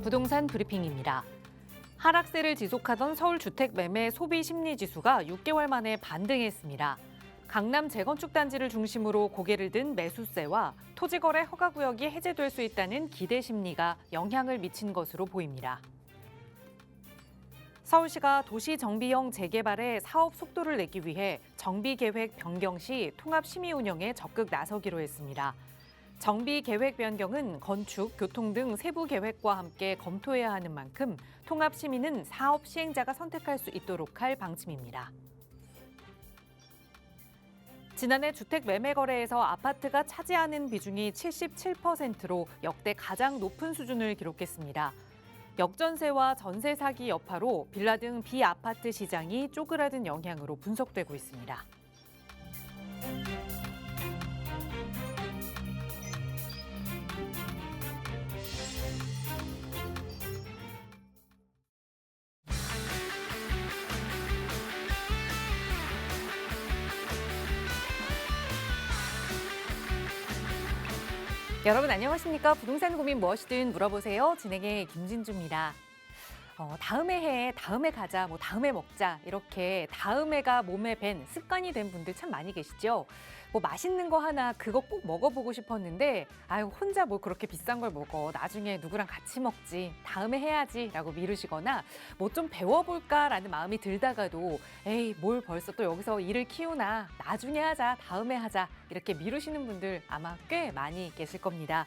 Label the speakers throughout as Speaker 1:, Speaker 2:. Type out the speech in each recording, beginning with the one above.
Speaker 1: 부동산 브리핑입니다. 하락세를 지속하던 서울 주택 매매 소비 심리 지수가 6개월 만에 반등했습니다. 강남 재건축 단지를 중심으로 고개를 든 매수세와 토지거래 허가구역이 해제될 수 있다는 기대 심리가 영향을 미친 것으로 보입니다. 서울시가 도시 정비형 재개발에 사업 속도를 내기 위해 정비계획 변경 시 통합심의 운영에 적극 나서기로 했습니다. 정비 계획 변경은 건축, 교통 등 세부 계획과 함께 검토해야 하는 만큼 통합 심의는 사업 시행자가 선택할 수 있도록 할 방침입니다. 지난해 주택 매매 거래에서 아파트가 차지하는 비중이 77%로 역대 가장 높은 수준을 기록했습니다. 역전세와 전세 사기 여파로 빌라 등 비아파트 시장이 쪼그라든 영향으로 분석되고 있습니다. 여러분 안녕하십니까? 부동산 고민 무엇이든 물어보세요. 진행의 김진주입니다. 다음에 해, 다음에 가자, 다음에 먹자 이렇게 다음에가 몸에 밴 습관이 된 분들 참 많이 계시죠? 맛있는 거 하나 그거 꼭 먹어보고 싶었는데 아유 혼자 뭘 그렇게 비싼 걸 먹어. 나중에 누구랑 같이 먹지. 다음에 해야지 라고 미루시거나 좀 배워볼까라는 마음이 들다가도 에이 뭘 벌써 또 여기서 일을 키우나. 나중에 하자, 다음에 하자 이렇게 미루시는 분들 아마 꽤 많이 계실 겁니다.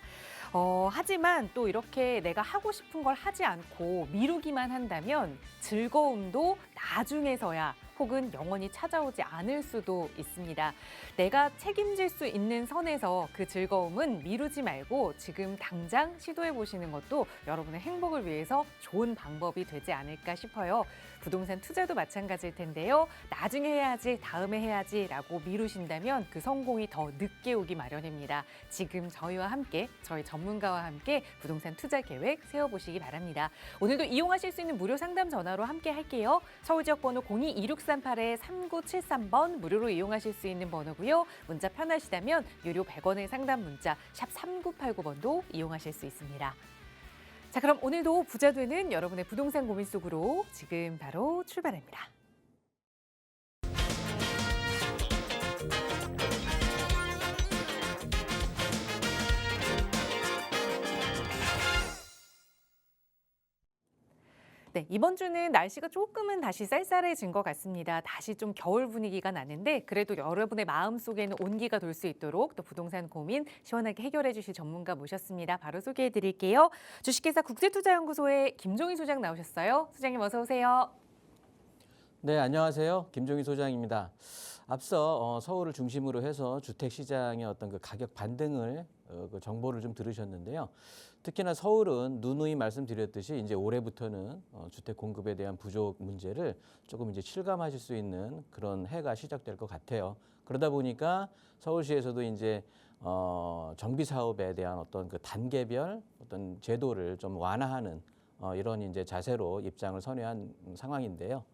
Speaker 1: 하지만 또 이렇게 내가 하고 싶은 걸 하지 않고 미루기만 한다면 즐거움도 나중에서야 혹은 영원히 찾아오지 않을 수도 있습니다. 내가 책임질 수 있는 선에서 그 즐거움은 미루지 말고 지금 당장 시도해 보시는 것도 여러분의 행복을 위해서 좋은 방법이 되지 않을까 싶어요. 부동산 투자도 마찬가지일 텐데요. 나중에 해야지, 다음에 해야지 라고 미루신다면 그 성공이 더 늦게 오기 마련입니다. 지금 저희와 함께, 저희 전문가와 함께 부동산 투자 계획 세워보시기 바랍니다. 오늘도 이용하실 수 있는 무료 상담 전화로 함께 할게요. 서울 지역 번호 02-2638-3973번 무료로 이용하실 수 있는 번호고요. 문자 편하시다면 유료 100원의 상담 문자 샵 3989번도 이용하실 수 있습니다. 자, 그럼 오늘도 부자 되는 여러분의 부동산 고민 속으로 지금 바로 출발합니다. 네, 이번 주는 날씨가 조금은 다시 쌀쌀해진 것 같습니다. 다시 좀 겨울 분위기가 나는데 그래도 여러분의 마음속에는 온기가 돌 수 있도록 또 부동산 고민 시원하게 해결해 주실 전문가 모셨습니다. 바로 소개해 드릴게요. 주식회사 국제투자연구소의 김종희 소장 나오셨어요. 소장님 어서 오세요.
Speaker 2: 네, 안녕하세요. 김종희 소장입니다. 앞서 서울을 중심으로 해서 주택시장의 어떤 그 가격 반등을 그 정보를 좀 들으셨는데요. 특히나 서울은 누누이 말씀드렸듯이 이제 올해부터는 주택 공급에 대한 부족 문제를 조금 이제 실감하실 수 있는 그런 해가 시작될 것 같아요. 그러다 보니까 서울시에서도 이제 정비 사업에 대한 어떤 그 단계별 어떤 제도를 좀 완화하는 이런 이제 자세로 입장을 선회한 상황인데요.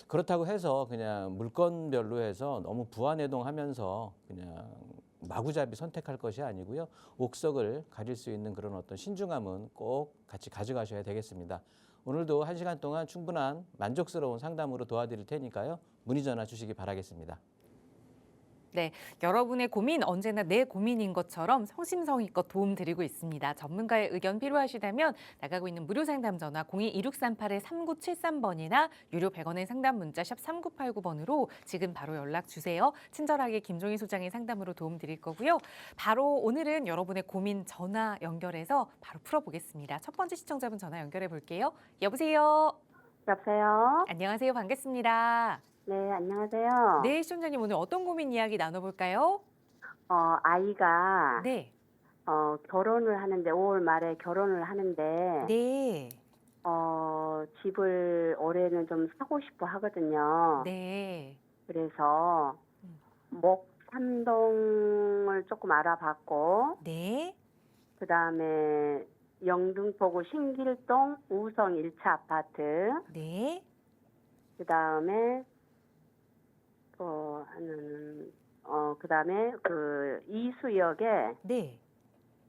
Speaker 2: 그렇다고 해서 그냥 물건별로 해서 너무 부안해동하면서 그냥 마구잡이 선택할 것이 아니고요. 옥석을 가질 수 있는 그런 어떤 신중함은 꼭 같이 가져가셔야 되겠습니다. 오늘도 1시간 동안 충분한 만족스러운 상담으로 도와드릴 테니까요. 문의 전화 주시기 바라겠습니다.
Speaker 1: 네, 여러분의 고민 언제나 내 고민인 것처럼 성심성의껏 도움드리고 있습니다. 전문가의 의견 필요하시다면 나가고 있는 무료 상담 전화 02-2638-3973번이나 유료 100원의 상담 문자 샵 3989번으로 지금 바로 연락 주세요. 친절하게 김종희 소장의 상담으로 도움드릴 거고요. 바로 오늘은 여러분의 고민 전화 연결해서 바로 풀어보겠습니다. 첫 번째 시청자분 전화 연결해 볼게요. 여보세요.
Speaker 3: 여보세요?
Speaker 1: 안녕하세요. 반갑습니다.
Speaker 3: 네, 안녕하세요.
Speaker 1: 네, 시청자님 오늘 어떤 고민 이야기 나눠볼까요?
Speaker 3: 아이가,
Speaker 1: 네.
Speaker 3: 결혼을 하는데, 5월 말에 결혼을 하는데,
Speaker 1: 네.
Speaker 3: 집을 올해는 좀 사고 싶어 하거든요.
Speaker 1: 네.
Speaker 3: 그래서,
Speaker 1: 음.
Speaker 3: 목삼동을 조금 알아봤고,
Speaker 1: 네.
Speaker 3: 그 다음에 영등포구 신길동 우성 1차 아파트,
Speaker 1: 네.
Speaker 3: 그 다음에, 그 다음에 이수역에,
Speaker 1: 네.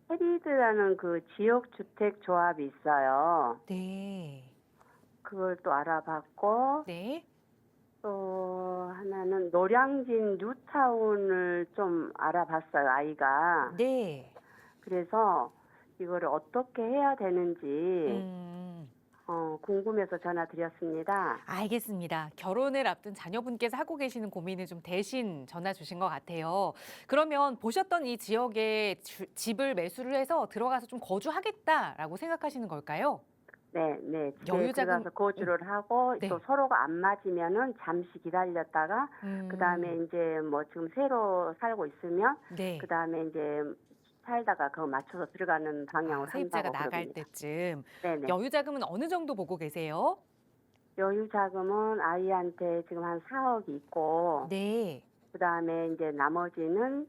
Speaker 3: 해리드라는 그 지역주택 조합이 있어요.
Speaker 1: 네.
Speaker 3: 그걸 또 알아봤고
Speaker 1: 네.
Speaker 3: 또 하나는 노량진 뉴타운을 좀 알아봤어요, 아이가.
Speaker 1: 네.
Speaker 3: 그래서 이거를 어떻게 해야 되는지
Speaker 1: 음.
Speaker 3: 궁금해서 전화드렸습니다.
Speaker 1: 알겠습니다. 결혼을 앞둔 자녀분께서 하고 계시는 고민을 좀 대신 전화 주신 것 같아요. 그러면 보셨던 이 지역에 집을 매수를 해서 들어가서 좀 거주하겠다라고 생각하시는 걸까요?
Speaker 3: 네, 네. 집에
Speaker 1: 여유자금,
Speaker 3: 들어가서 거주를 하고
Speaker 1: 네.
Speaker 3: 또 서로가 안 맞으면은 잠시 기다렸다가 그다음에 이제 뭐 지금 새로 살고 있으면
Speaker 1: 네.
Speaker 3: 그다음에 이제 살다가 그거 맞춰서 들어가는 방향으로
Speaker 1: 세입자가
Speaker 3: 한다고
Speaker 1: 나갈
Speaker 3: 그럽니다.
Speaker 1: 때쯤
Speaker 3: 네네.
Speaker 1: 여유자금은 어느 정도 보고 계세요?
Speaker 3: 여유 자금은 아이한테 지금 한 4억이 있고
Speaker 1: 네.
Speaker 3: 그다음에 이제 나머지는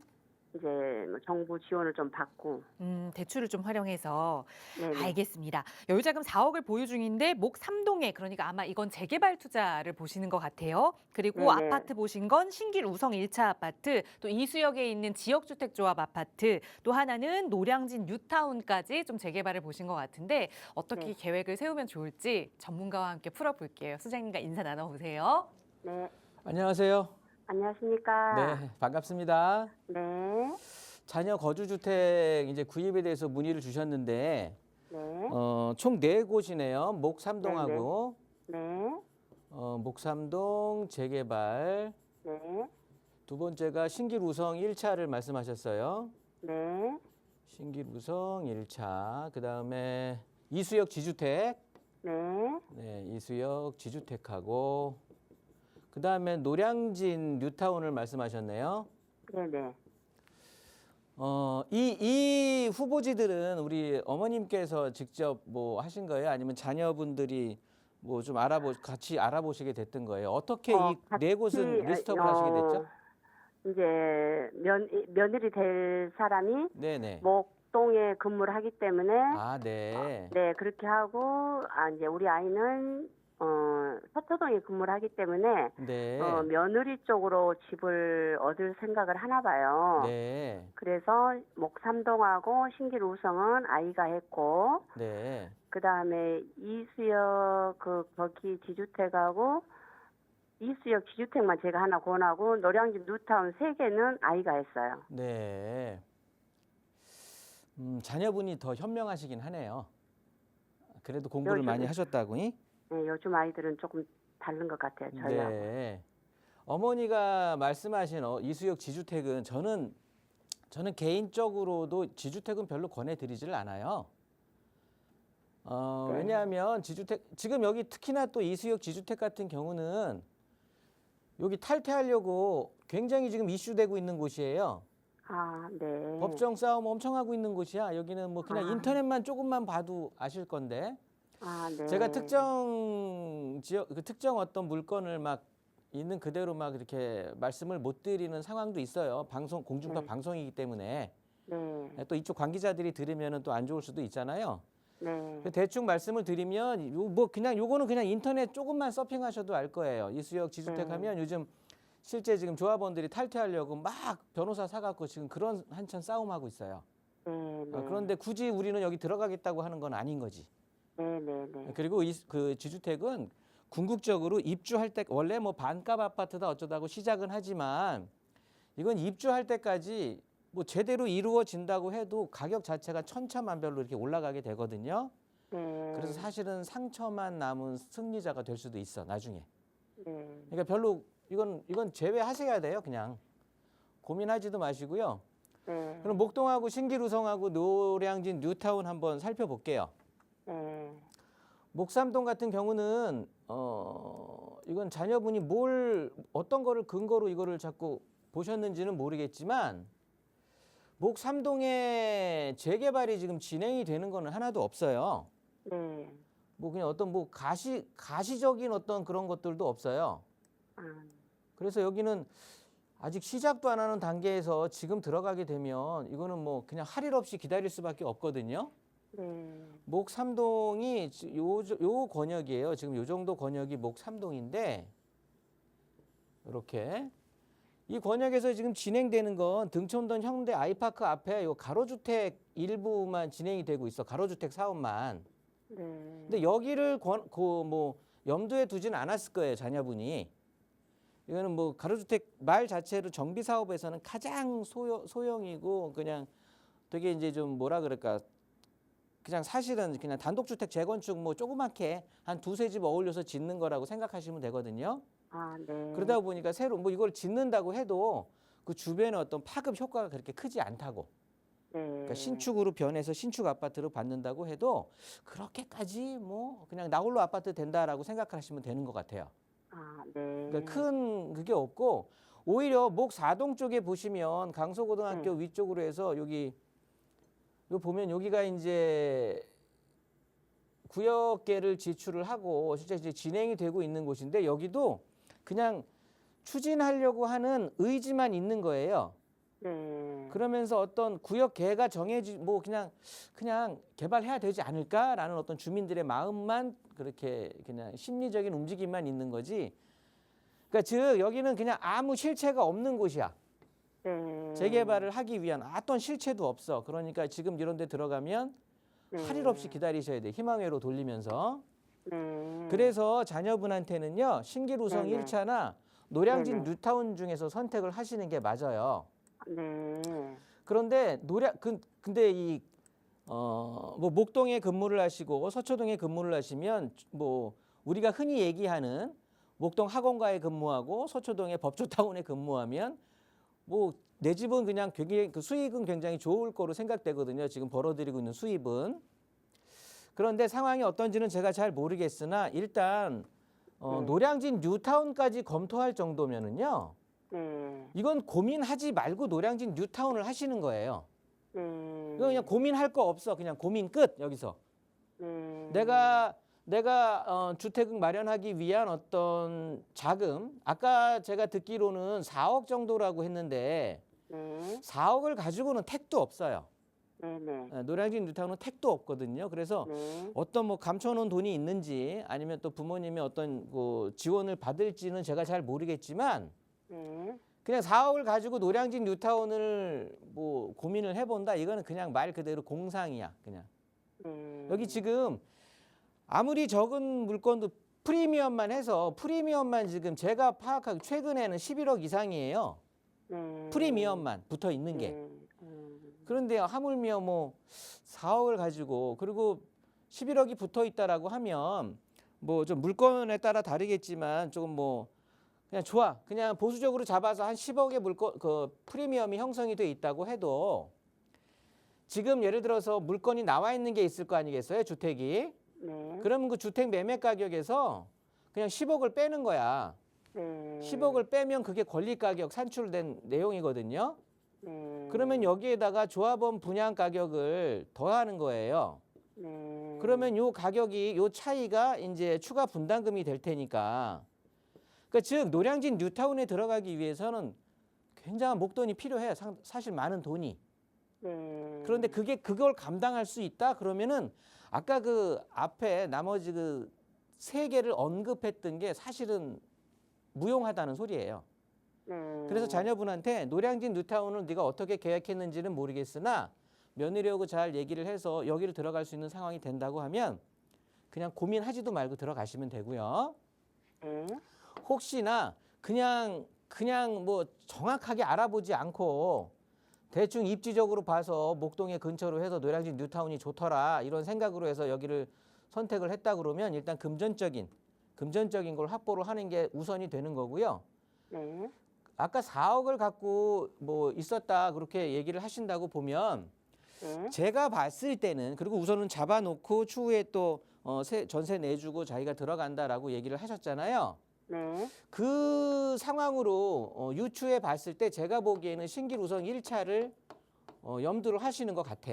Speaker 3: 이제 뭐 정부 지원을 좀 받고.
Speaker 1: 대출을 좀 활용해서
Speaker 3: 네네.
Speaker 1: 알겠습니다. 여유자금 4억을 보유 중인데 목 3동에 그러니까 아마 이건 재개발 투자를 보시는 것 같아요. 그리고
Speaker 3: 네네.
Speaker 1: 아파트 보신 건 신길 우성 1차 아파트, 또 이수역에 있는 지역주택조합 아파트, 또 하나는 노량진 뉴타운까지 좀 재개발을 보신 것 같은데 어떻게
Speaker 3: 네.
Speaker 1: 계획을 세우면 좋을지 전문가와 함께 풀어볼게요. 소장님과 인사 나눠보세요.
Speaker 3: 네.
Speaker 2: 안녕하세요.
Speaker 3: 안녕하십니까?
Speaker 2: 네, 반갑습니다.
Speaker 3: 네.
Speaker 2: 자녀 거주주택 이제 구입에 대해서 문의를 주셨는데
Speaker 3: 네.
Speaker 2: 총 4곳이네요. 목삼동하고
Speaker 3: 네.
Speaker 2: 목삼동 재개발,
Speaker 3: 네.
Speaker 2: 두 번째가 신길우성 1차를 말씀하셨어요.
Speaker 3: 네.
Speaker 2: 신길우성 1차, 그다음에 이수역 지주택,
Speaker 3: 네.
Speaker 2: 네, 이수역 지주택하고 그다음에 노량진 뉴타운을 말씀하셨네요.
Speaker 3: 네네.
Speaker 2: 이 후보지들은 우리 어머님께서 직접 뭐 하신 거예요? 아니면 자녀분들이 뭐 좀 같이 알아보시게 됐던 거예요? 어떻게 이 네 곳은 리스트업을 하시게 됐죠?
Speaker 3: 이제 며느리 될 사람이
Speaker 2: 네네.
Speaker 3: 목동에 근무를 하기 때문에
Speaker 2: 아, 네.
Speaker 3: 네, 그렇게 하고 이제 우리 아이는 서초동에 근무를 하기 때문에
Speaker 2: 네.
Speaker 3: 며느리 쪽으로 집을 얻을 생각을 하나 봐요.
Speaker 2: 네.
Speaker 3: 그래서 목삼동하고 신길 우성은 아이가 했고
Speaker 2: 네.
Speaker 3: 그다음에 이수역 거기 지주택하고 이수역 지주택만 제가 하나 권하고 노량진 뉴타운 3개는 아이가 했어요.
Speaker 2: 네. 자녀분이 더 현명하시긴 하네요. 그래도 공부를 많이 하셨다고.
Speaker 3: 네, 요즘 아이들은 조금 다른 것 같아요, 저희하고.
Speaker 2: 네. 어머니가 말씀하신 이수역 지주택은 저는 개인적으로도 지주택은 별로 권해드리지를 않아요.
Speaker 3: 네.
Speaker 2: 왜냐하면 지금 여기 특히나 또 이수역 지주택 같은 경우는 여기 탈퇴하려고 굉장히 지금 이슈되고 있는 곳이에요.
Speaker 3: 아, 네.
Speaker 2: 법정 싸움 엄청 하고 있는 곳이야. 여기는 뭐 그냥 인터넷만 조금만 봐도 아실 건데.
Speaker 3: 아, 네.
Speaker 2: 제가 특정 지역, 특정 어떤 물건을 막 있는 그대로 막 이렇게 말씀을 못 드리는 상황도 있어요. 공중파 방송이기 때문에.
Speaker 3: 네.
Speaker 2: 또 이쪽 관계자들이 들으면은 또 안 좋을 수도 있잖아요.
Speaker 3: 네.
Speaker 2: 대충 말씀을 드리면 요거는 그냥 인터넷 조금만 서핑하셔도 알 거예요. 이수역 지주택 하면 요즘 실제 지금 조합원들이 탈퇴하려고 막 변호사 사갖고 지금 그런 한참 싸움하고 있어요.
Speaker 3: 네.
Speaker 2: 그런데 굳이 우리는 여기 들어가겠다고 하는 건 아닌 거지.
Speaker 3: 네.
Speaker 2: 그리고 그 지주택은 궁극적으로 입주할 때 원래 뭐 반값 아파트다 어쩌다고 시작은 하지만 이건 입주할 때까지 뭐 제대로 이루어진다고 해도 가격 자체가 천차만별로 이렇게 올라가게 되거든요.
Speaker 3: 네.
Speaker 2: 그래서 사실은 상처만 남은 승리자가 될 수도 있어 나중에.
Speaker 3: 네.
Speaker 2: 그러니까 별로 이건 제외하셔야 돼요. 그냥 고민하지도 마시고요.
Speaker 3: 네.
Speaker 2: 그럼 목동하고 신길우성하고 노량진 뉴타운 한번 살펴볼게요.
Speaker 3: 네.
Speaker 2: 목삼동 같은 경우는 이건 자녀분이 어떤 거를 근거로 이거를 자꾸 보셨는지는 모르겠지만 목삼동에 재개발이 지금 진행이 되는 거는 하나도 없어요.
Speaker 3: 네.
Speaker 2: 뭐 그냥 어떤 뭐 가시적인 어떤 그런 것들도 없어요. 그래서 여기는 아직 시작도 안 하는 단계에서 지금 들어가게 되면 이거는 뭐 그냥 할 일 없이 기다릴 수밖에 없거든요.
Speaker 3: 네.
Speaker 2: 목삼동이 요 권역이에요. 지금 요 정도 권역이 목삼동인데 이렇게 이 권역에서 지금 진행되는 건 등촌동 현대 아이파크 앞에 요 가로주택 일부만 진행이 되고 있어. 가로주택 사업만.
Speaker 3: 네.
Speaker 2: 근데 여기를 염두에 두지는 않았을 거예요, 자녀분이. 이거는 뭐 가로주택 말 자체로 정비 사업에서는 가장 소형이고 그냥 되게 이제 좀 뭐라 그럴까, 그냥 사실은 그냥 단독주택 재건축 뭐 조그맣게 한 두세 집 어울려서 짓는 거라고 생각하시면 되거든요.
Speaker 3: 아, 네.
Speaker 2: 그러다 보니까 새로 뭐 이걸 짓는다고 해도 그 주변에 어떤 파급 효과가 그렇게 크지 않다고.
Speaker 3: 네.
Speaker 2: 그러니까 신축으로 변해서 신축 아파트로 받는다고 해도 그렇게까지 뭐 그냥 나홀로 아파트 된다라고 생각하시면 되는 것 같아요.
Speaker 3: 아, 네.
Speaker 2: 그러니까 큰 그게 없고 오히려 목 4동 쪽에 보시면 강서고등학교 위쪽으로 해서 여기 요 보면 여기가 이제 구역계를 지출을 하고 실제 이제 진행이 되고 있는 곳인데 여기도 그냥 추진하려고 하는 의지만 있는 거예요.
Speaker 3: 네.
Speaker 2: 그러면서 어떤 구역계가 정해지 뭐 그냥 개발해야 되지 않을까라는 어떤 주민들의 마음만 그렇게 그냥 심리적인 움직임만 있는 거지. 그러니까 즉 여기는 그냥 아무 실체가 없는 곳이야.
Speaker 3: 네.
Speaker 2: 재개발을 하기 위한 어떤 실체도 없어. 그러니까 지금 이런 데 들어가면 할 일 없이 기다리셔야 돼. 희망회로 돌리면서.
Speaker 3: 네.
Speaker 2: 그래서 자녀분한테는요. 신길우성
Speaker 3: 네네.
Speaker 2: 1차나 노량진
Speaker 3: 네네.
Speaker 2: 뉴타운 중에서 선택을 하시는 게 맞아요.
Speaker 3: 네.
Speaker 2: 그런데 근데 이 뭐 목동에 근무를 하시고 서초동에 근무를 하시면 뭐 우리가 흔히 얘기하는 목동 학원가에 근무하고 서초동의 법조타운에 근무하면 뭐 내 집은 그냥 굉장히 그 수익은 굉장히 좋을 거로 생각되거든요. 지금 벌어들이고 있는 수입은. 그런데 상황이 어떤지는 제가 잘 모르겠으나 일단 노량진 뉴타운까지 검토할 정도면은요.
Speaker 3: 네.
Speaker 2: 이건 고민하지 말고 노량진 뉴타운을 하시는 거예요.
Speaker 3: 네.
Speaker 2: 이거 그냥 고민할 거 없어. 그냥 고민 끝 여기서.
Speaker 3: 네.
Speaker 2: 내가 주택을 마련하기 위한 어떤 자금, 아까 제가 듣기로는 4억 정도라고 했는데
Speaker 3: 네.
Speaker 2: 4억을 가지고는 택도 없어요.
Speaker 3: 네네.
Speaker 2: 노량진 뉴타운은 택도 없거든요. 그래서
Speaker 3: 네.
Speaker 2: 어떤 뭐 감춰놓은 돈이 있는지 아니면 또 부모님이 어떤 그 지원을 받을지는 제가 잘 모르겠지만
Speaker 3: 네.
Speaker 2: 그냥 4억을 가지고 노량진 뉴타운을 뭐 고민을 해본다. 이거는 그냥 말 그대로 공상이야. 그냥.
Speaker 3: 네.
Speaker 2: 여기 지금 아무리 적은 물건도 프리미엄만 해서 프리미엄만 지금 제가 파악하기 최근에는 11억 이상이에요.
Speaker 3: 네.
Speaker 2: 프리미엄만 붙어 있는 게.
Speaker 3: 네.
Speaker 2: 그런데 하물며 뭐 4억을 가지고 그리고 11억이 붙어 있다라고 하면 뭐 좀 물건에 따라 다르겠지만 조금 뭐 그냥 좋아. 그냥 보수적으로 잡아서 한 10억의 물건 그 프리미엄이 형성이 돼 있다고 해도 지금 예를 들어서 물건이 나와 있는 게 있을 거 아니겠어요? 주택이.
Speaker 3: 네.
Speaker 2: 그러면 그 주택 매매 가격에서 그냥 10억을 빼는 거야.
Speaker 3: 네.
Speaker 2: 10억을 빼면 그게 권리 가격 산출된 내용이거든요.
Speaker 3: 네.
Speaker 2: 그러면 여기에다가 조합원 분양 가격을 더하는 거예요.
Speaker 3: 네.
Speaker 2: 그러면 요 가격이 요 차이가 이제 추가 분담금이 될 테니까. 그러니까 즉 노량진 뉴타운에 들어가기 위해서는 굉장한 목돈이 필요해요. 사실 많은 돈이.
Speaker 3: 네.
Speaker 2: 그런데 그걸 감당할 수 있다 그러면은 아까 그 앞에 나머지 그 세 개를 언급했던 게 사실은 무용하다는 소리예요.
Speaker 3: 네.
Speaker 2: 그래서 자녀분한테 노량진 뉴타운을 네가 어떻게 계획했는지는 모르겠으나 며느리하고 잘 얘기를 해서 여기를 들어갈 수 있는 상황이 된다고 하면 그냥 고민하지도 말고 들어가시면 되고요.
Speaker 3: 네.
Speaker 2: 혹시나 그냥 뭐 정확하게 알아보지 않고 대충 입지적으로 봐서 목동에 근처로 해서 노량진 뉴타운이 좋더라 이런 생각으로 해서 여기를 선택을 했다 그러면 일단 금전적인 걸 확보를 하는 게 우선이 되는 거고요.
Speaker 3: 네.
Speaker 2: 아까 4억을 갖고 뭐 있었다 그렇게 얘기를 하신다고 보면
Speaker 3: 네.
Speaker 2: 제가 봤을 때는 그리고 우선은 잡아놓고 추후에 또 전세 내주고 자기가 들어간다라고 얘기를 하셨잖아요.
Speaker 3: 네.
Speaker 2: 그 상황으로 유추해 봤을 때 제가 보기에는 신길우성 1차를 염두를 하시는 것 같아.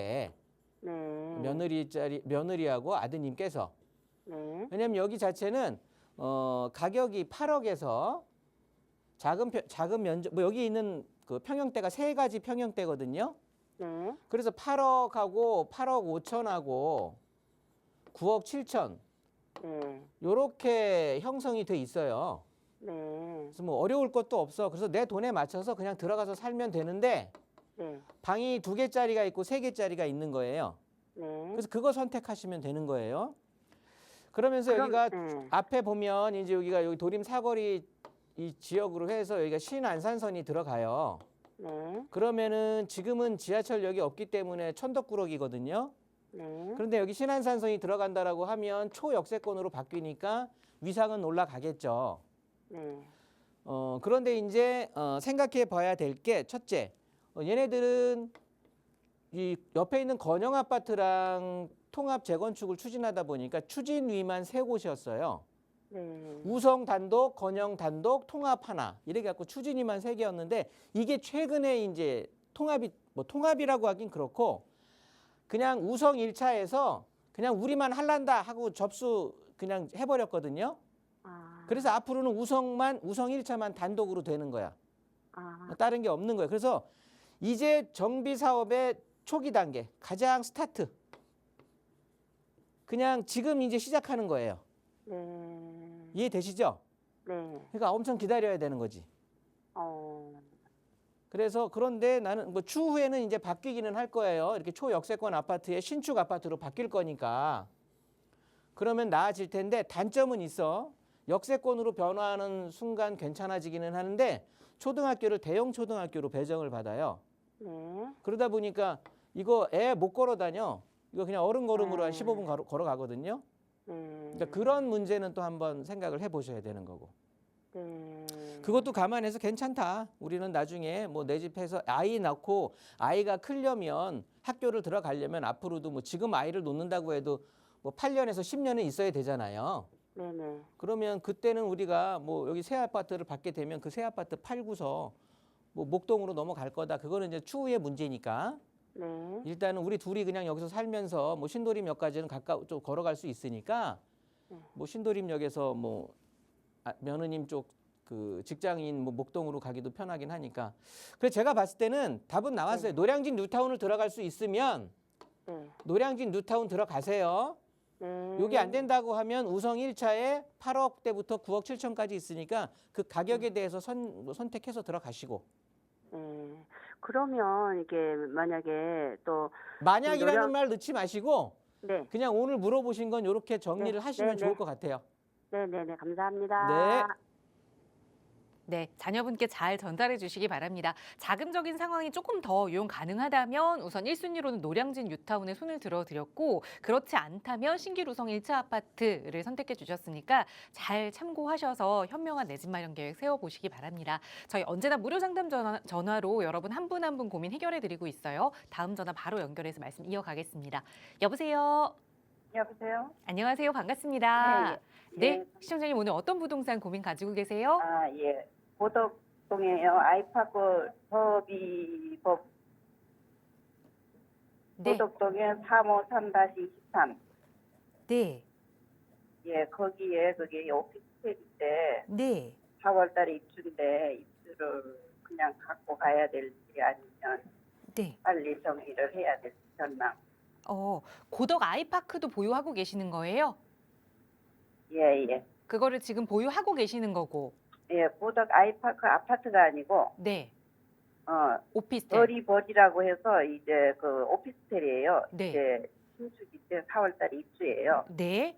Speaker 3: 네.
Speaker 2: 며느리하고 아드님께서.
Speaker 3: 네.
Speaker 2: 왜냐면 여기 자체는 가격이 8억에서 작은 면적 뭐 여기 있는 그 평형대가 세 가지 평형대거든요.
Speaker 3: 네.
Speaker 2: 그래서 8억하고 8억 5천하고 9억 7천
Speaker 3: 네.
Speaker 2: 요렇게 형성이 돼 있어요.
Speaker 3: 네.
Speaker 2: 그래서 뭐 어려울 것도 없어. 그래서 내 돈에 맞춰서 그냥 들어가서 살면 되는데
Speaker 3: 네.
Speaker 2: 방이 2개짜리가 있고 3개짜리가 있는 거예요.
Speaker 3: 네.
Speaker 2: 그래서 그거 선택하시면 되는 거예요. 그러면서
Speaker 3: 그럼,
Speaker 2: 여기가
Speaker 3: 네.
Speaker 2: 앞에 보면 이제 여기가 여기 도림 사거리 이 지역으로 해서 여기가 신안산선이 들어가요.
Speaker 3: 네.
Speaker 2: 그러면은 지금은 지하철역이 없기 때문에 천덕꾸러기거든요.
Speaker 3: 네.
Speaker 2: 그런데 여기 신안산선이 들어간다라고 하면 초역세권으로 바뀌니까 위상은 올라가겠죠.
Speaker 3: 네.
Speaker 2: 그런데 이제 생각해 봐야 될 게 첫째, 얘네들은 이 옆에 있는 건영 아파트랑 통합 재건축을 추진하다 보니까 추진위만 3곳이었어요.
Speaker 3: 네.
Speaker 2: 우성 단독, 건영 단독, 통합 하나 이렇게 갖고 추진위만 3개였는데 이게 최근에 이제 통합이라고 하긴 그렇고 그냥 우성 1차에서 그냥 우리만 할란다 하고 접수 그냥 해버렸거든요.
Speaker 3: 아.
Speaker 2: 그래서 앞으로는 우성 1차만 단독으로 되는 거야.
Speaker 3: 아.
Speaker 2: 다른 게 없는 거예요. 그래서 이제 정비 사업의 초기 단계, 가장 스타트. 그냥 지금 이제 시작하는 거예요.
Speaker 3: 네.
Speaker 2: 이해되시죠?
Speaker 3: 네.
Speaker 2: 그러니까 엄청 기다려야 되는 거지. 그래서 그런데 나는 뭐 추후에는 이제 바뀌기는 할 거예요. 이렇게 초역세권 아파트에 신축 아파트로 바뀔 거니까. 그러면 나아질 텐데 단점은 있어. 역세권으로 변화하는 순간 괜찮아지기는 하는데 초등학교를 대형 초등학교로 배정을 받아요.
Speaker 3: 네.
Speaker 2: 그러다 보니까 이거 애 못 걸어 다녀. 이거 그냥 어른 걸음으로 한 15분 걸어가거든요.
Speaker 3: 네.
Speaker 2: 그러니까 그런 문제는 또 한번 생각을 해보셔야 되는 거고.
Speaker 3: 네.
Speaker 2: 그것도 감안해서 괜찮다. 우리는 나중에 뭐 내 집에서 아이 낳고 아이가 크려면 학교를 들어가려면 앞으로도 뭐 지금 아이를 놓는다고 해도 뭐 8년에서 10년은 있어야 되잖아요.
Speaker 3: 네네.
Speaker 2: 그러면 그때는 우리가 뭐 여기 새 아파트를 받게 되면 그 새 아파트 팔고서 뭐 목동으로 넘어갈 거다. 그거는 이제 추후의 문제니까.
Speaker 3: 네.
Speaker 2: 일단은 우리 둘이 그냥 여기서 살면서 뭐 신도림역까지는 좀 걸어갈 수 있으니까 뭐 신도림역에서 뭐 며느님 쪽 그 직장인 뭐 목동으로 가기도 편하긴 하니까. 그래서 제가 봤을 때는 답은 나왔어요. 노량진 뉴타운을 들어갈 수 있으면
Speaker 3: 네.
Speaker 2: 노량진 뉴타운 들어가세요.
Speaker 3: 네.
Speaker 2: 여기 안 된다고 하면 우성 1차에 8억대부터 9억 7천까지 있으니까 그 가격에 대해서 선택해서 들어가시고.
Speaker 3: 네. 그러면 이게 만약에 또
Speaker 2: 만약이라는 말 넣지 마시고
Speaker 3: 네.
Speaker 2: 그냥 오늘 물어보신 건 이렇게 정리를
Speaker 3: 네,
Speaker 2: 하시면
Speaker 3: 네,
Speaker 2: 좋을
Speaker 3: 네.
Speaker 2: 것 같아요.
Speaker 3: 네네네. 감사합니다.
Speaker 2: 네.
Speaker 1: 네, 자녀분께 잘 전달해 주시기 바랍니다. 자금적인 상황이 조금 더 이용 가능하다면 우선 1순위로는 노량진 뉴타운에 손을 들어드렸고 그렇지 않다면 신길우성 1차 아파트를 선택해 주셨으니까 잘 참고하셔서 현명한 내 집 마련 계획 세워보시기 바랍니다. 저희 언제나 무료 상담 전화로 여러분 한 분 한 분 고민 해결해 드리고 있어요. 다음 전화 바로 연결해서 말씀 이어가겠습니다. 여보세요?
Speaker 4: 여보세요?
Speaker 1: 안녕하세요. 반갑습니다.
Speaker 4: 네,
Speaker 1: 네, 시청자님 오늘 어떤 부동산 고민 가지고 계세요?
Speaker 4: 아, 예. 고덕동에요. 아이파크 더비법
Speaker 1: 네,
Speaker 4: 고덕동에 353-23.
Speaker 1: 네,
Speaker 4: 예, 거기에 그게 오피스텔인데
Speaker 1: 네.
Speaker 4: 4월 달에 입주인데 입주를 그냥 갖고 가야 될지 아니면
Speaker 1: 네.
Speaker 4: 빨리 정리를 해야 될지 전망.
Speaker 1: 고덕 아이파크도 보유하고 계시는 거예요?
Speaker 4: 예, 예.
Speaker 1: 그거를 지금 보유하고 계시는 거고.
Speaker 4: 예, 고덕 아이파크 아파트가 아니고
Speaker 1: 네.
Speaker 4: 어,
Speaker 1: 오피스텔.
Speaker 4: 버리버리라고 해서 이제 그 오피스텔이에요.
Speaker 1: 네.
Speaker 4: 이제 신축이 때 4월 달에 입주예요.
Speaker 1: 네.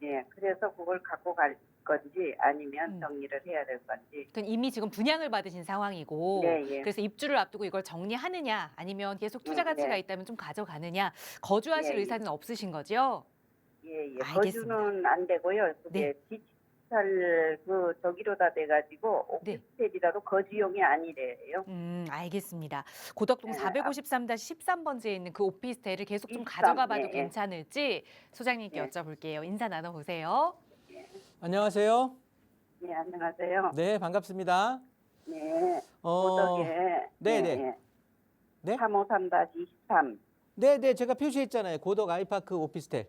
Speaker 4: 예, 그래서 그걸 갖고 갈 건지 아니면
Speaker 1: 음.
Speaker 4: 정리를 해야 될 건지.
Speaker 1: 그건 이미 지금 분양을 받으신 상황이고.
Speaker 4: 네, 예.
Speaker 1: 그래서 입주를 앞두고 이걸 정리하느냐 아니면 계속 투자 가치가
Speaker 4: 네.
Speaker 1: 있다면 좀 가져가느냐. 거주하실
Speaker 4: 예, 예.
Speaker 1: 의사는 없으신 거죠?
Speaker 4: 예, 예.
Speaker 1: 알겠습니다.
Speaker 4: 거주는 안 되고요. 그게 디지털 그 저기로다 돼가지고
Speaker 1: 네.
Speaker 4: 오피스텔이라도 거주용이 아니래요.
Speaker 1: 알겠습니다. 고덕동
Speaker 4: 네,
Speaker 1: 453-13번지에 있는 그 오피스텔을 계속 좀
Speaker 4: 23,
Speaker 1: 가져가 봐도
Speaker 4: 예, 예.
Speaker 1: 괜찮을지 소장님께
Speaker 4: 예.
Speaker 1: 여쭤볼게요. 인사 나눠보세요.
Speaker 2: 안녕하세요.
Speaker 4: 네, 안녕하세요.
Speaker 2: 네, 반갑습니다.
Speaker 4: 네,
Speaker 2: 어,
Speaker 4: 고덕에
Speaker 2: 네, 네. 네?
Speaker 4: 353-23.
Speaker 2: 네, 네, 제가 표시했잖아요. 고덕 아이파크 오피스텔.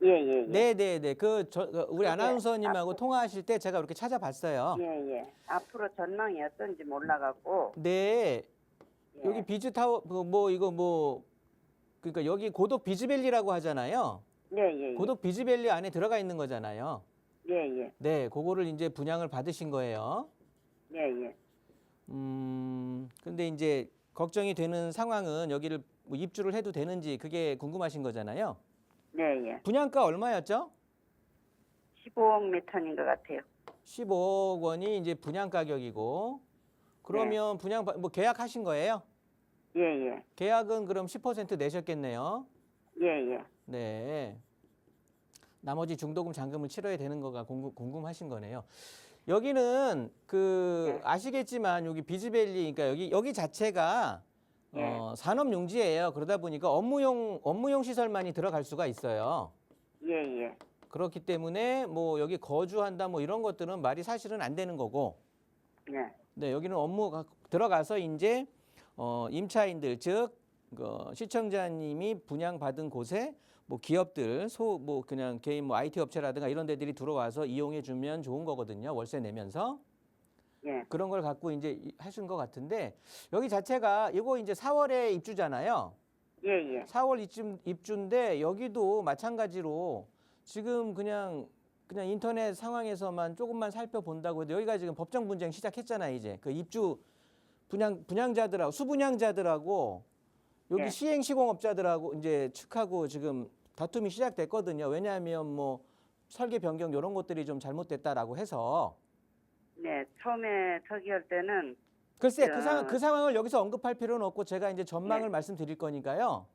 Speaker 4: 예, 예, 예.
Speaker 2: 네, 네, 네. 우리
Speaker 4: 그게
Speaker 2: 아나운서님하고
Speaker 4: 앞으로-
Speaker 2: 통화하실 때 제가 이렇게 찾아봤어요.
Speaker 4: 예, 예. 앞으로 전망이 어떤지 몰라갖고.
Speaker 2: 네,
Speaker 4: 예.
Speaker 2: 여기 비즈타워 그러니까 여기 고덕 비즈밸리라고 하잖아요.
Speaker 4: 네, 예, 예.
Speaker 2: 고덕 비즈밸리 안에 들어가 있는 거잖아요.
Speaker 4: 예, 예.
Speaker 2: 네, 그거를 이제 분양을 받으신 거예요.
Speaker 4: 예, 예.
Speaker 2: 근데 이제 걱정이 되는 상황은 여기를 뭐 입주를 해도 되는지 그게 궁금하신 거잖아요.
Speaker 4: 네, 예.
Speaker 2: 분양가 얼마였죠?
Speaker 4: 15억 메터인 것 같아요.
Speaker 2: 15억 원이 이제 분양 가격이고, 그러면 분양 뭐 계약하신 거예요?
Speaker 4: 예, 예.
Speaker 2: 계약은 그럼 10% 내셨겠네요.
Speaker 4: 예, 예.
Speaker 2: 네. 나머지 중도금 잔금을 치러야 되는 거가 궁금하신 거네요. 여기는 그
Speaker 4: 네.
Speaker 2: 아시겠지만 여기 비즈밸리, 그러니까 여기 자체가
Speaker 4: 예.
Speaker 2: 산업용지예요. 그러다 보니까 업무용 시설만이 들어갈 수가 있어요.
Speaker 4: 예, 예.
Speaker 2: 그렇기 때문에 뭐 여기 거주한다 뭐 이런 것들은 말이 사실은 안 되는 거고,
Speaker 4: 네.
Speaker 2: 네, 여기는 업무가 들어가서 이제 임차인들, 즉 시청자님이 분양받은 곳에 뭐 기업들, 뭐 그냥 개인 뭐 IT 업체라든가 이런 데들이 들어와서 이용해 주면 좋은 거거든요. 월세 내면서.
Speaker 4: 예.
Speaker 2: 그런 걸 갖고 이제 하신 것 같은데, 여기 자체가 이거 이제 4월에 입주잖아요.
Speaker 4: 예, 예.
Speaker 2: 4월 입주인데 여기도 마찬가지로 지금 그냥 인터넷 상황에서만 조금만 살펴본다고 해도 여기가 지금 법정 분쟁 시작했잖아요. 이제 그 입주 분양자들하고 수분양자들하고 여기
Speaker 4: 네.
Speaker 2: 시행 시공업자들하고 이제 측하고 지금 다툼이 시작됐거든요. 왜냐하면 뭐 설계 변경 이런 것들이 좀 잘못됐다라고 해서.
Speaker 4: 네. 처음에 저기 할 때는
Speaker 2: 글쎄
Speaker 4: 야.
Speaker 2: 그 상황을 여기서 언급할 필요는 없고 제가 이제 전망을
Speaker 4: 네.
Speaker 2: 말씀드릴 거니까요.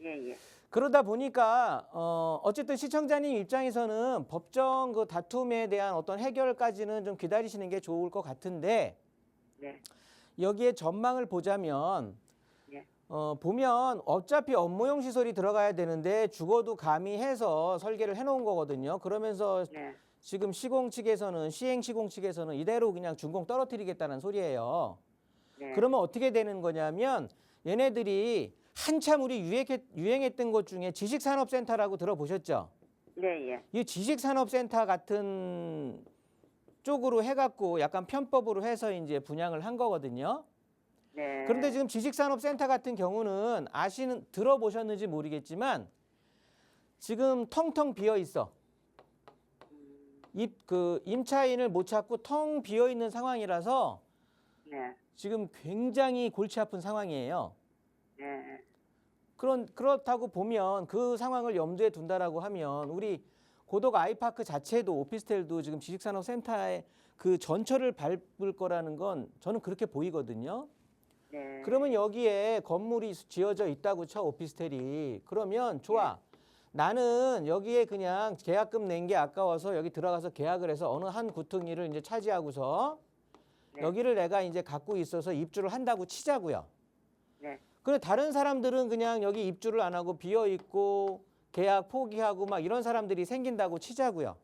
Speaker 4: 예, 예.
Speaker 2: 그러다 보니까 어쨌든 시청자님 입장에서는 법정 그 다툼에 대한 어떤 해결까지는 좀 기다리시는 게 좋을 것 같은데,
Speaker 4: 네.
Speaker 2: 여기에 전망을 보자면
Speaker 4: 예.
Speaker 2: 보면 어차피 업무용 시설이 들어가야 되는데 죽어도 감히 해서 설계를 해놓은 거거든요. 그러면서
Speaker 4: 네.
Speaker 2: 지금 시공 측에서는 시행 시공 측에서는 이대로 그냥 준공 떨어뜨리겠다는 소리예요.
Speaker 4: 네.
Speaker 2: 그러면 어떻게 되는 거냐면 얘네들이 한참 우리 유행했던 것 중에 지식산업센터라고 들어보셨죠?
Speaker 4: 네, 예.
Speaker 2: 이 지식산업센터 같은 쪽으로 해갖고 약간 편법으로 해서 이제 분양을 한 거거든요.
Speaker 4: 네.
Speaker 2: 그런데 지금 지식산업센터 같은 경우는 들어보셨는지 모르겠지만 지금 텅텅 비어 있어. 임차인을 못 찾고 텅 비어 있는 상황이라서
Speaker 4: 네.
Speaker 2: 지금 굉장히 골치 아픈 상황이에요.
Speaker 4: 네.
Speaker 2: 그렇다고 보면 그 상황을 염두에 둔다라고 하면 우리 고덕 아이파크 자체도 오피스텔도 지금 지식산업센터의 그 전철을 밟을 거라는 건 저는 그렇게 보이거든요.
Speaker 4: 네.
Speaker 2: 그러면 여기에 건물이 지어져 있다고 쳐, 오피스텔이. 그러면 좋아. 나는 여기에 그냥 계약금 낸 게 아까워서 여기 들어가서 계약을 해서 어느 한 구퉁이를 이제 차지하고서
Speaker 4: 네.
Speaker 2: 여기를 내가 이제 갖고 있어서 입주를 한다고 치자고요.
Speaker 4: 네.
Speaker 2: 근데 다른 사람들은 그냥 여기 입주를 안 하고 비어 있고 계약 포기하고 막 이런 사람들이 생긴다고 치자고요.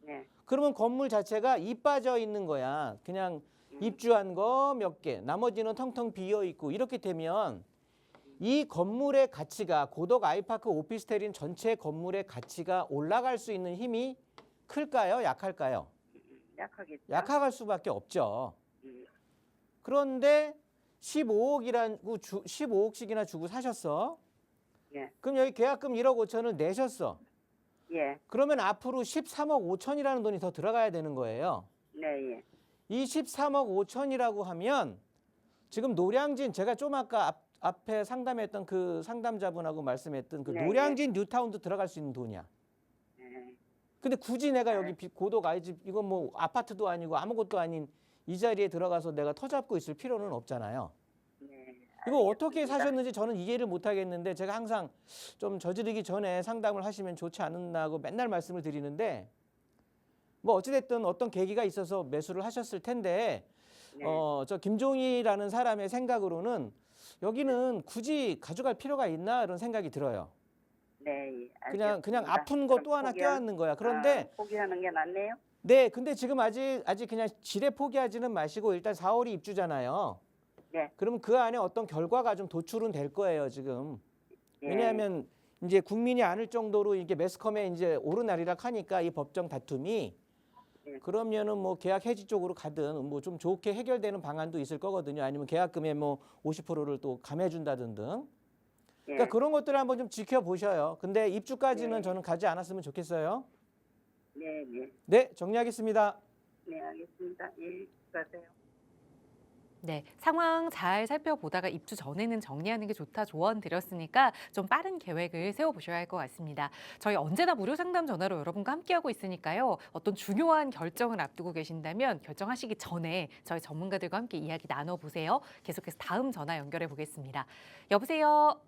Speaker 4: 네.
Speaker 2: 그러면 건물 자체가 이 빠져 있는 거야. 그냥 입주한 거 몇 개, 나머지는 텅텅 비어 있고 이렇게 되면 이 건물의 가치가 고덕 아이파크 오피스텔인 전체 건물의 가치가 올라갈 수 있는 힘이 클까요? 약할까요?
Speaker 4: 약하겠죠.
Speaker 2: 약할 수밖에 없죠.
Speaker 4: 음.
Speaker 2: 그런데 15억씩이나 주고 사셨어.
Speaker 4: 예.
Speaker 2: 그럼 여기 계약금 1억 5천을 내셨어.
Speaker 4: 예.
Speaker 2: 그러면 앞으로 13억 5천이라는 돈이 더 들어가야 되는 거예요.
Speaker 4: 네, 예.
Speaker 2: 이 13억 5천이라고 하면 지금 노량진, 제가 좀 아까 앞에 상담했던 그 상담자분하고 말씀했던 그
Speaker 4: 네,
Speaker 2: 노량진 뉴타운도 들어갈 수 있는 돈이야.
Speaker 4: 네.
Speaker 2: 근데 굳이 내가 여기 고덕 아이집, 이건 뭐 아파트도 아니고 아무것도 아닌 이 자리에 들어가서 내가 터 잡고 있을 필요는 없잖아요.
Speaker 4: 네.
Speaker 2: 이거 어떻게 사셨는지 저는 이해를 못 하겠는데, 제가 항상 좀 저지르기 전에 상담을 하시면 좋지 않나고 맨날 말씀을 드리는데, 뭐 어찌됐든 어떤 계기가 있어서 매수를 하셨을 텐데,
Speaker 4: 네.
Speaker 2: 저 김종희라는 사람의 생각으로는 여기는 굳이 가져갈 필요가 있나 이런 생각이 들어요.
Speaker 4: 네, 예.
Speaker 2: 그냥
Speaker 4: 알겠습니다.
Speaker 2: 아픈 거
Speaker 4: 그럼
Speaker 2: 또 하나
Speaker 4: 포기하-
Speaker 2: 껴안는 거야. 그런데
Speaker 4: 포기하는 게 낫네요.
Speaker 2: 네, 근데 지금 아직 그냥 지레 포기하지는 마시고 일단 4월이 입주잖아요.
Speaker 4: 네.
Speaker 2: 그러면 그 안에 어떤 결과가 좀 도출은 될 거예요, 지금.
Speaker 4: 예.
Speaker 2: 왜냐하면 이제 국민이 아는 정도로 이게 매스컴에 이제 오르나리락 하니까 이 법정 다툼이,
Speaker 4: 네.
Speaker 2: 그러면은 뭐 계약 해지 쪽으로 가든 뭐 좀 좋게 해결되는 방안도 있을 거거든요. 아니면 계약금의 뭐 50%를 또 감해준다든 등.
Speaker 4: 예.
Speaker 2: 그러니까 그런 것들을 한번 좀 지켜보셔요. 근데 입주까지는
Speaker 4: 네.
Speaker 2: 저는 가지 않았으면 좋겠어요.
Speaker 4: 네, 네.
Speaker 2: 네, 정리하겠습니다.
Speaker 4: 네, 알겠습니다. 예, 수고하세요.
Speaker 1: 네, 상황 잘 살펴보다가 입주 전에는 정리하는 게 좋다 조언 드렸으니까 좀 빠른 계획을 세워보셔야 할 것 같습니다. 저희 언제나 무료 상담 전화로 여러분과 함께하고 있으니까요. 어떤 중요한 결정을 앞두고 계신다면 결정하시기 전에 저희 전문가들과 함께 이야기 나눠보세요. 계속해서 다음 전화 연결해 보겠습니다. 여보세요.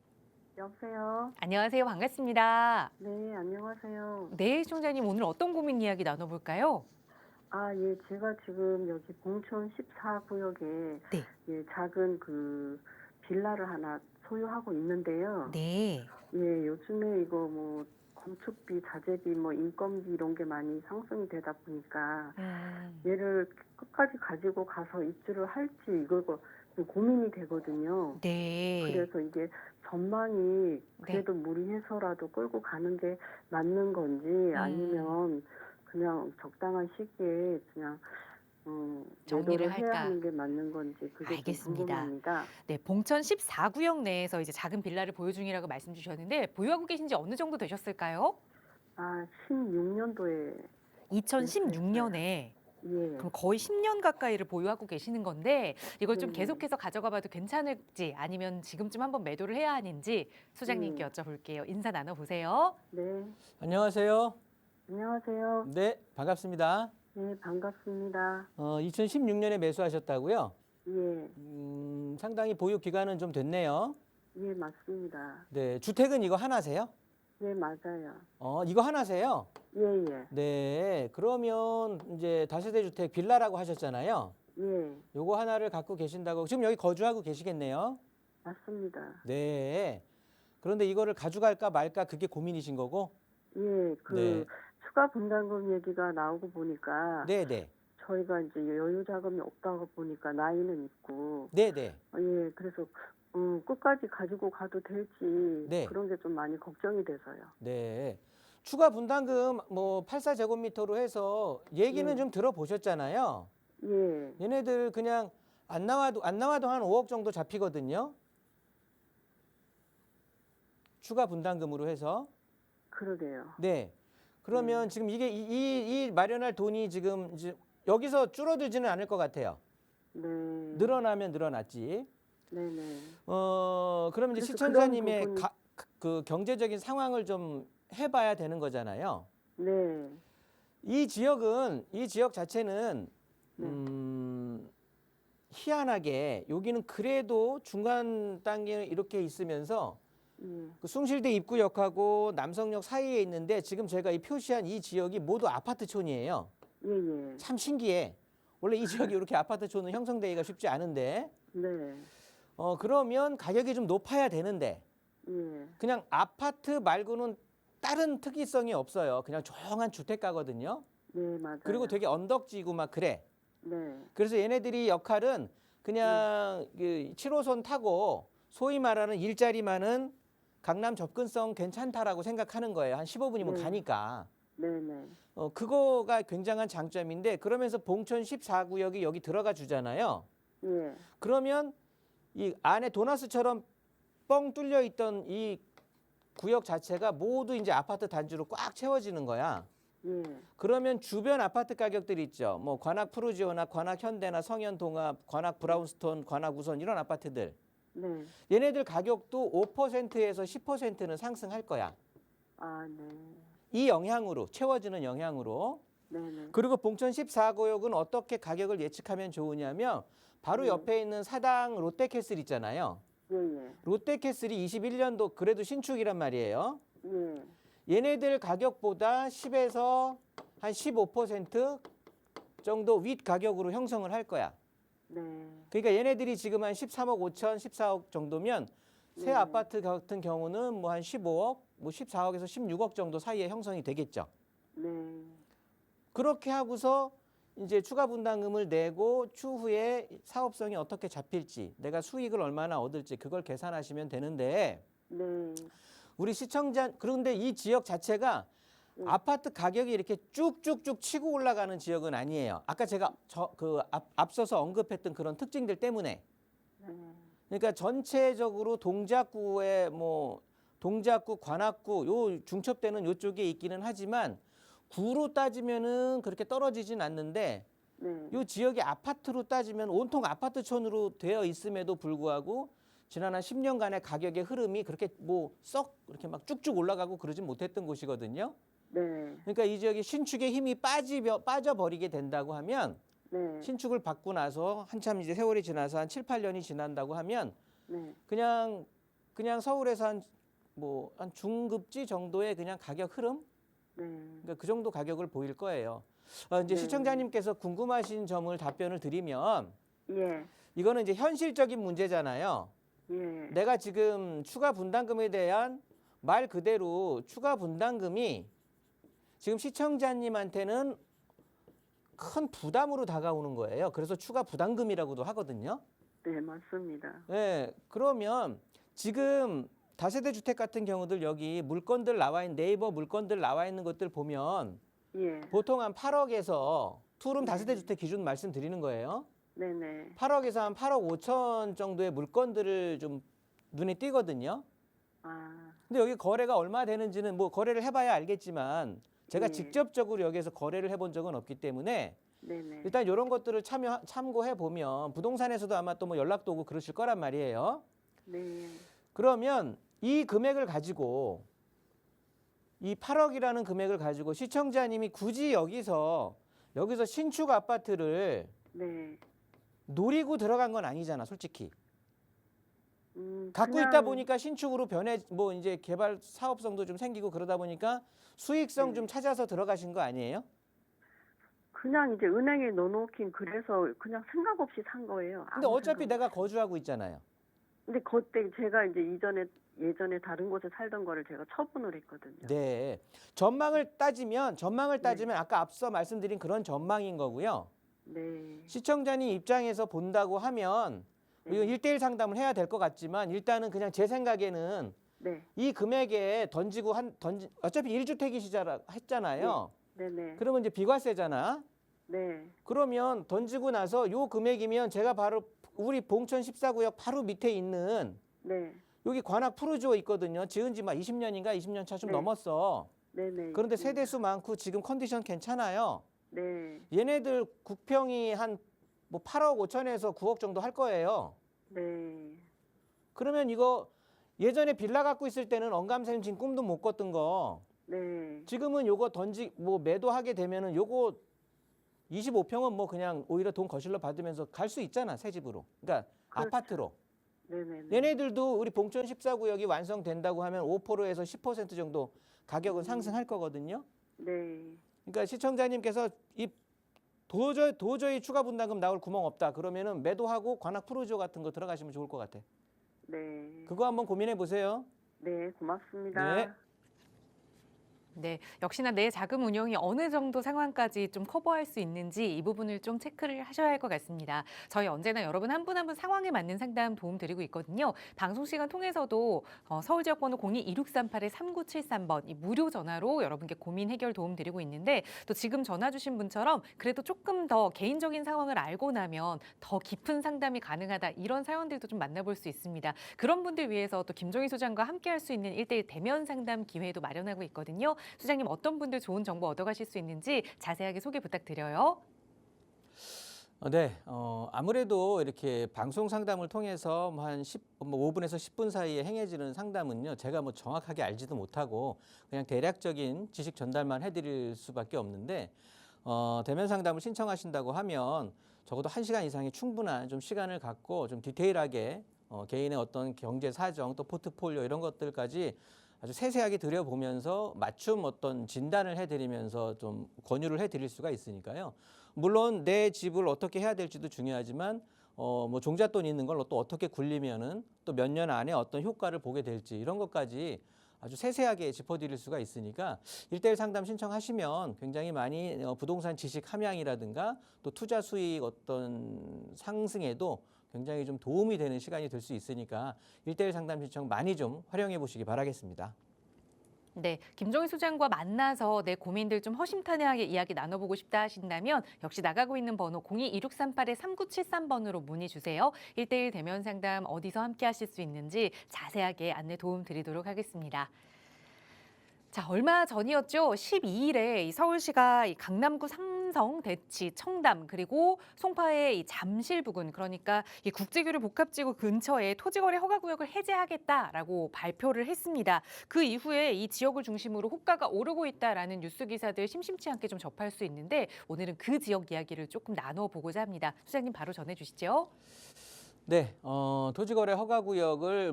Speaker 3: 여보세요.
Speaker 1: 안녕하세요. 반갑습니다.
Speaker 3: 네, 안녕하세요.
Speaker 1: 네, 시청자님 오늘 어떤 고민 이야기 나눠볼까요?
Speaker 3: 아, 예, 제가 지금 여기 봉천 14구역에
Speaker 1: 네.
Speaker 3: 예, 작은 그 빌라를 하나 소유하고 있는데요.
Speaker 1: 네.
Speaker 3: 예, 요즘에 이거 뭐 건축비, 자재비, 뭐 인건비 이런 게 많이 상승이 되다 보니까 얘를 끝까지 가지고 가서 입주를 할지 이거 좀 고민이 되거든요.
Speaker 1: 네.
Speaker 3: 그래서 이게 전망이 그래도 무리해서라도 끌고 가는 게 맞는 건지 아니면 그냥 적당한 시기에 그냥
Speaker 1: 정리를
Speaker 3: 매도를 해야
Speaker 1: 할까?
Speaker 3: 하는 게 맞는 건지 그게
Speaker 1: 알겠습니다.
Speaker 3: 좀 궁금합니다.
Speaker 1: 네, 봉천 14구역 내에서 이제 작은 빌라를 보유 중이라고 말씀 주셨는데 보유하고 계신 지 어느 정도 되셨을까요?
Speaker 3: 아, 16년도에
Speaker 1: 2016년에
Speaker 3: 예.
Speaker 1: 그럼 거의 10년 가까이를 보유하고 계시는 건데 이걸 좀
Speaker 3: 네.
Speaker 1: 계속해서 가져가 봐도 괜찮을지 아니면 지금쯤 한번 매도를 해야 하는지 소장님께 여쭤볼게요. 인사 나눠보세요.
Speaker 3: 네.
Speaker 2: 안녕하세요.
Speaker 3: 안녕하세요.
Speaker 2: 네, 반갑습니다.
Speaker 3: 네, 반갑습니다.
Speaker 2: 2016년에 매수하셨다고요?
Speaker 3: 예.
Speaker 2: 상당히 보유 기간은 좀 됐네요.
Speaker 3: 예, 맞습니다.
Speaker 2: 네, 주택은 이거 하나세요?
Speaker 3: 예, 맞아요.
Speaker 2: 이거 하나세요?
Speaker 3: 예, 예.
Speaker 2: 네, 그러면 이제 다세대 주택 빌라라고 하셨잖아요.
Speaker 3: 예,
Speaker 2: 요거 하나를 갖고 계신다고 지금 여기 거주하고 계시겠네요.
Speaker 3: 맞습니다.
Speaker 2: 네. 그런데 이거를 가져갈까 말까 그게 고민이신 거고?
Speaker 3: 예,
Speaker 2: 네.
Speaker 3: 추가 분담금 얘기가 나오고 보니까
Speaker 2: 네, 네.
Speaker 3: 저희가 이제 여유 자금이 없다고 보니까 나이는 있고
Speaker 2: 네, 네.
Speaker 3: 예, 그래서 끝까지 가지고 가도 될지
Speaker 2: 네.
Speaker 3: 그런 게 좀 많이 걱정이 돼서요.
Speaker 2: 네. 추가 분담금 뭐 84제곱미터로 해서 얘기는
Speaker 3: 네.
Speaker 2: 좀 들어보셨잖아요.
Speaker 3: 예,
Speaker 2: 얘네들 그냥 안 나와도 한 5억 정도 잡히거든요. 추가 분담금으로 해서.
Speaker 3: 그러게요.
Speaker 2: 네. 그러면 지금 이게 이 마련할 돈이 지금 이제 여기서 줄어들지는 않을 것 같아요.
Speaker 3: 네.
Speaker 2: 늘어나면 늘어났지.
Speaker 3: 네네.
Speaker 2: 그러면 이제
Speaker 3: 그래서
Speaker 2: 시청자님의
Speaker 3: 그런 부분이-
Speaker 2: 그 경제적인 상황을 좀 해봐야 되는 거잖아요.
Speaker 3: 네.
Speaker 2: 이 지역 자체는
Speaker 3: 네.
Speaker 2: 희한하게 여기는 그래도 중간 단계 이렇게 있으면서
Speaker 3: 예.
Speaker 2: 그 숭실대 입구역하고 남성역 사이에 있는데 지금 제가 이 표시한 이 지역이 모두 아파트촌이에요.
Speaker 3: 예, 예.
Speaker 2: 참 신기해. 원래 이 지역이 이렇게 아파트촌은 형성되기가 쉽지 않은데
Speaker 3: 네.
Speaker 2: 그러면 가격이 좀 높아야 되는데
Speaker 3: 예.
Speaker 2: 그냥 아파트 말고는 다른 특이성이 없어요. 그냥 조용한 주택가거든요.
Speaker 3: 네, 맞아요.
Speaker 2: 그리고 되게 언덕지고 막 그래.
Speaker 3: 네.
Speaker 2: 그래서 얘네들이 역할은 그냥 그 7호선 타고 소위 말하는 일자리 많은 강남 접근성 괜찮다라고 생각하는 거예요. 한 15분이면
Speaker 3: 네.
Speaker 2: 가니까.
Speaker 3: 네네.
Speaker 2: 그거가 굉장한 장점인데 그러면서 봉천 14구역이 여기 들어가 주잖아요.
Speaker 3: 예.
Speaker 2: 그러면 이 안에 도나스처럼 뻥 뚫려 있던 이 구역 자체가 모두 이제 아파트 단지로 꽉 채워지는 거야.
Speaker 3: 예.
Speaker 2: 그러면 주변 아파트 가격들이 있죠. 뭐 관악 푸르지오나 관악 현대나 성현 동합, 관악 브라운스톤, 관악 우선 이런 아파트들.
Speaker 3: 네.
Speaker 2: 얘네들 가격도 5%에서 10%는 상승할 거야.
Speaker 3: 아, 네.
Speaker 2: 이 영향으로 채워지는 영향으로.
Speaker 3: 네네.
Speaker 2: 그리고 봉천 14구역은 어떻게 가격을 예측하면 좋으냐면 바로 옆에 있는 사당 롯데캐슬 있잖아요.
Speaker 3: 예, 예.
Speaker 2: 롯데캐슬이 21년도 그래도 신축이란 말이에요.
Speaker 3: 예.
Speaker 2: 얘네들 가격보다 10에서 한 15% 정도 윗 가격으로 형성을 할 거야.
Speaker 3: 네.
Speaker 2: 그러니까 얘네들이 지금 한 13억 5천, 14억 정도면 새
Speaker 3: 네.
Speaker 2: 아파트 같은 경우는 뭐 한 15억, 뭐 14억에서 16억 정도 사이에 형성이 되겠죠.
Speaker 3: 네.
Speaker 2: 그렇게 하고서 이제 추가 분담금을 내고 추후에 사업성이 어떻게 잡힐지, 내가 수익을 얼마나 얻을지 그걸 계산하시면 되는데
Speaker 3: 네.
Speaker 2: 우리 시청자 그런데 이 지역 자체가 아파트 가격이 이렇게 쭉쭉쭉 치고 올라가는 지역은 아니에요. 아까 제가 앞서서 언급했던 그런 특징들 때문에.
Speaker 3: 네.
Speaker 2: 그러니까 전체적으로 동작구, 관악구 요 중첩되는 요쪽에 있기는 하지만 구로 따지면은 그렇게 떨어지진 않는데
Speaker 3: 네.
Speaker 2: 이 지역이 아파트로 따지면 온통 아파트촌으로 되어 있음에도 불구하고 지난 한 10년간의 가격의 흐름이 그렇게 뭐 썩 이렇게 막 쭉쭉 올라가고 그러진 못했던 곳이거든요.
Speaker 3: 네.
Speaker 2: 그러니까 이 지역이 신축의 힘이 빠져버리게 된다고 하면
Speaker 3: 네.
Speaker 2: 신축을 받고 나서 한참 이제 세월이 지나서 한 7, 8년이 지난다고 하면
Speaker 3: 네.
Speaker 2: 그냥 서울에서 한 중급지 정도의 그냥 가격 흐름?
Speaker 3: 네.
Speaker 2: 그러니까 그 정도 가격을 보일 거예요. 이제
Speaker 3: 네.
Speaker 2: 시청자님께서 궁금하신 점을 답변을 드리면
Speaker 3: 예.
Speaker 2: 이거는 이제 현실적인 문제잖아요.
Speaker 3: 예.
Speaker 2: 내가 지금 추가 분담금에 대한 말 그대로 추가 분담금이 지금 시청자님한테는 큰 부담으로 다가오는 거예요. 그래서 추가 부담금이라고도 하거든요.
Speaker 3: 네, 맞습니다.
Speaker 2: 네, 그러면 지금 다세대 주택 같은 경우들 여기 물건들 나와 있는 네이버 물건들 나와 있는 것들 보면
Speaker 3: 예.
Speaker 2: 보통 한 8억에서 투룸 다세대 주택 기준 말씀드리는 거예요.
Speaker 3: 네네.
Speaker 2: 8억에서 한 8억 5천 정도의 물건들을 좀 눈에 띄거든요.
Speaker 3: 아,
Speaker 2: 근데 여기 거래가 얼마 되는지는 뭐 거래를 해봐야 알겠지만 제가
Speaker 3: 예.
Speaker 2: 직접적으로 여기에서 거래를 해본 적은 없기 때문에
Speaker 3: 네네.
Speaker 2: 일단 이런 것들을 참고해 보면 부동산에서도 아마 또 뭐 연락도 오고 그러실 거란 말이에요.
Speaker 3: 네.
Speaker 2: 그러면 이 금액을 가지고 이 8억이라는 금액을 가지고 시청자님이 굳이 여기서 신축 아파트를
Speaker 3: 네.
Speaker 2: 노리고 들어간 건 아니잖아, 솔직히. 갖고
Speaker 3: 그냥-
Speaker 2: 있다 보니까 신축으로 뭐 이제 개발 사업성도 좀 생기고 그러다 보니까 수익성
Speaker 3: 네.
Speaker 2: 좀 찾아서 들어가신 거 아니에요?
Speaker 3: 그냥 이제 은행에 넣어놓긴 그래서 그냥 생각 없이 산 거예요.
Speaker 2: 근데
Speaker 3: 아무
Speaker 2: 어차피
Speaker 3: 생각
Speaker 2: 내가
Speaker 3: 없이.
Speaker 2: 거주하고 있잖아요.
Speaker 3: 근데 그때 제가 이제 예전에 다른 곳에 살던 거를 제가 처분을 했거든요.
Speaker 2: 네. 전망을 따지면 아까 앞서 말씀드린 그런 전망인 거고요.
Speaker 3: 네.
Speaker 2: 시청자님 입장에서 본다고 하면 이건
Speaker 3: 네.
Speaker 2: 1대1 상담을 해야 될 것 같지만 일단은 그냥 제 생각에는
Speaker 3: 네.
Speaker 2: 이 금액에 어차피 1주택이시잖아 했잖아요.
Speaker 3: 네네.
Speaker 2: 그러면 이제 비과세잖아.
Speaker 3: 네.
Speaker 2: 그러면 던지고 나서 요 금액이면 제가 바로 우리 봉천 14구역 바로 밑에 있는
Speaker 3: 네.
Speaker 2: 여기 관악 푸르지오 있거든요. 지은 지 막 20년인가 20년 차 좀
Speaker 3: 네.
Speaker 2: 넘었어.
Speaker 3: 네네.
Speaker 2: 그런데
Speaker 3: 있습니다.
Speaker 2: 세대수 많고 지금 컨디션 괜찮아요.
Speaker 3: 네.
Speaker 2: 얘네들 국평이 한 뭐 8억 5천에서 9억 정도 할 거예요.
Speaker 3: 네.
Speaker 2: 그러면 이거 예전에 빌라 갖고 있을 때는 언감생심 꿈도 못 꿨던 거
Speaker 3: 네.
Speaker 2: 지금은 요거 매도하게 되면은 요거 25평은 뭐 그냥 오히려 돈 거실로 받으면서 갈 수 있잖아, 새 집으로. 그러니까
Speaker 3: 그렇죠.
Speaker 2: 아파트로.
Speaker 3: 네네네.
Speaker 2: 얘네들도 우리 봉천 14구역이 완성된다고 하면 5%에서 10% 정도 가격은 상승할 거거든요.
Speaker 3: 네.
Speaker 2: 그러니까 시청자님께서 이 도저히 추가 분담금 나올 구멍 없다. 그러면은 매도하고 관악 프로지오 같은 거 들어가시면 좋을 것 같아.
Speaker 3: 네.
Speaker 2: 그거 한번 고민해 보세요.
Speaker 3: 네, 고맙습니다.
Speaker 2: 네.
Speaker 1: 네, 역시나 내 자금 운용이 어느 정도 상황까지 좀 커버할 수 있는지 이 부분을 좀 체크를 하셔야 할 것 같습니다. 저희 언제나 여러분 한 분 한 분 상황에 맞는 상담 도움 드리고 있거든요. 방송 시간 통해서도 서울 지역 번호 02-2638-3973번 이 무료 전화로 여러분께 고민 해결 도움 드리고 있는데 또 지금 전화 주신 분처럼 그래도 조금 더 개인적인 상황을 알고 나면 더 깊은 상담이 가능하다 이런 사연들도 좀 만나볼 수 있습니다. 그런 분들 위해서 또 김종희 소장과 함께 할 수 있는 1대1 대면 상담 기회도 마련하고 있거든요. 소장님 어떤 분들 좋은 정보 얻어가실 수 있는지 자세하게 소개 부탁드려요.
Speaker 2: 네, 아무래도 이렇게 방송 상담을 통해서 뭐 한 5분에서 10분 사이에 행해지는 상담은요, 제가 뭐 정확하게 알지도 못하고 그냥 대략적인 지식 전달만 해드릴 수밖에 없는데, 대면 상담을 신청하신다고 하면 적어도 1시간 이상의 충분한 좀 시간을 갖고 좀 디테일하게 개인의 어떤 경제 사정 또 포트폴리오 이런 것들까지 아주 세세하게 들여보면서 맞춤 어떤 진단을 해드리면서 좀 권유를 해드릴 수가 있으니까요. 물론 내 집을 어떻게 해야 될지도 중요하지만 뭐 종잣돈 있는 걸 또 어떻게 굴리면은 또 몇 년 안에 어떤 효과를 보게 될지 이런 것까지 아주 세세하게 짚어드릴 수가 있으니까 1대1 상담 신청하시면 굉장히 많이 부동산 지식 함양이라든가 또 투자 수익 어떤 상승에도 굉장히 좀 도움이 되는 시간이 될 수 있으니까 1대1 상담 신청 많이 좀 활용해 보시기 바라겠습니다.
Speaker 1: 네, 김종희 소장과 만나서 내 고민들 좀 허심탄회하게 이야기 나눠보고 싶다 하신다면 역시 나가고 있는 번호 02-2638-3973번으로 문의 주세요. 1대1 대면 상담 어디서 함께 하실 수 있는지 자세하게 안내 도움 드리도록 하겠습니다. 자, 얼마 전이었죠. 12일에 이 서울시가 이 강남구 삼성, 대치, 청담 그리고 송파의 이 잠실 부근 그러니까 이 국제교류 복합지구 근처에 토지거래 허가구역을 해제하겠다라고 발표를 했습니다. 그 이후에 이 지역을 중심으로 호가가 오르고 있다라는 뉴스 기사들 심심치 않게 좀 접할 수 있는데 오늘은 그 지역 이야기를 조금 나눠보고자 합니다. 소장님 바로 전해주시죠.
Speaker 2: 네, 토지거래 허가구역을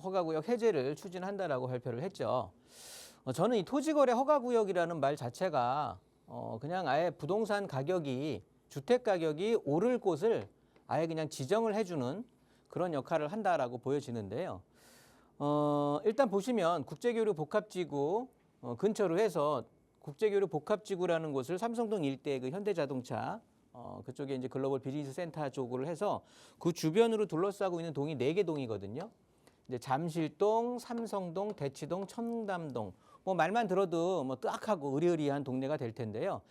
Speaker 2: 허가구역 해제를 추진한다라고 발표를 했죠. 저는 이 토지거래 허가구역이라는 말 자체가 그냥 아예 부동산 가격이 주택 가격이 오를 곳을 아예 그냥 지정을 해주는 그런 역할을 한다라고 보여지는데요. 일단 보시면 국제교류 복합지구 근처로 해서 국제교류 복합지구라는 곳을 삼성동 일대 그 현대자동차 그쪽에 이제 글로벌 비즈니스 센터 쪽으로 해서 그 주변으로 둘러싸고 있는 동이 4개 동이거든요. 이제 잠실동, 삼성동, 대치동, 청담동. 말만 들어도 뜨악하고 으리으리한 동네가 될 텐데요.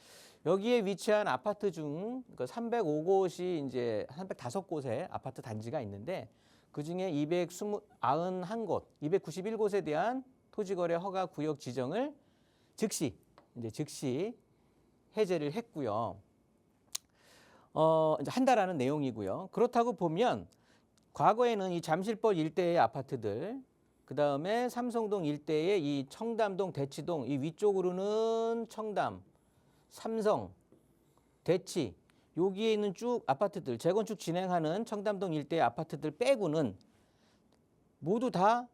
Speaker 2: 여기에 위치한 아파트 중 305곳이 이제 305곳의 아파트 단지가 있는데 그 중에 291곳, 291곳에 대한 토지거래 허가 구역 지정을 즉시 해제를 했고요. 이제 한다라는 내용이고요. 그렇다고 보면 과거에는 이 잠실벌 일대의 아파트들, 그 다음에 삼성동 일대의 이 청담동, 대치동, 이 위쪽으로는 청담, 삼성, 대치, 여기에 있는 쭉 아파트들, 재건축 진행하는 청담동 일대의 아파트들 빼고는 모두 다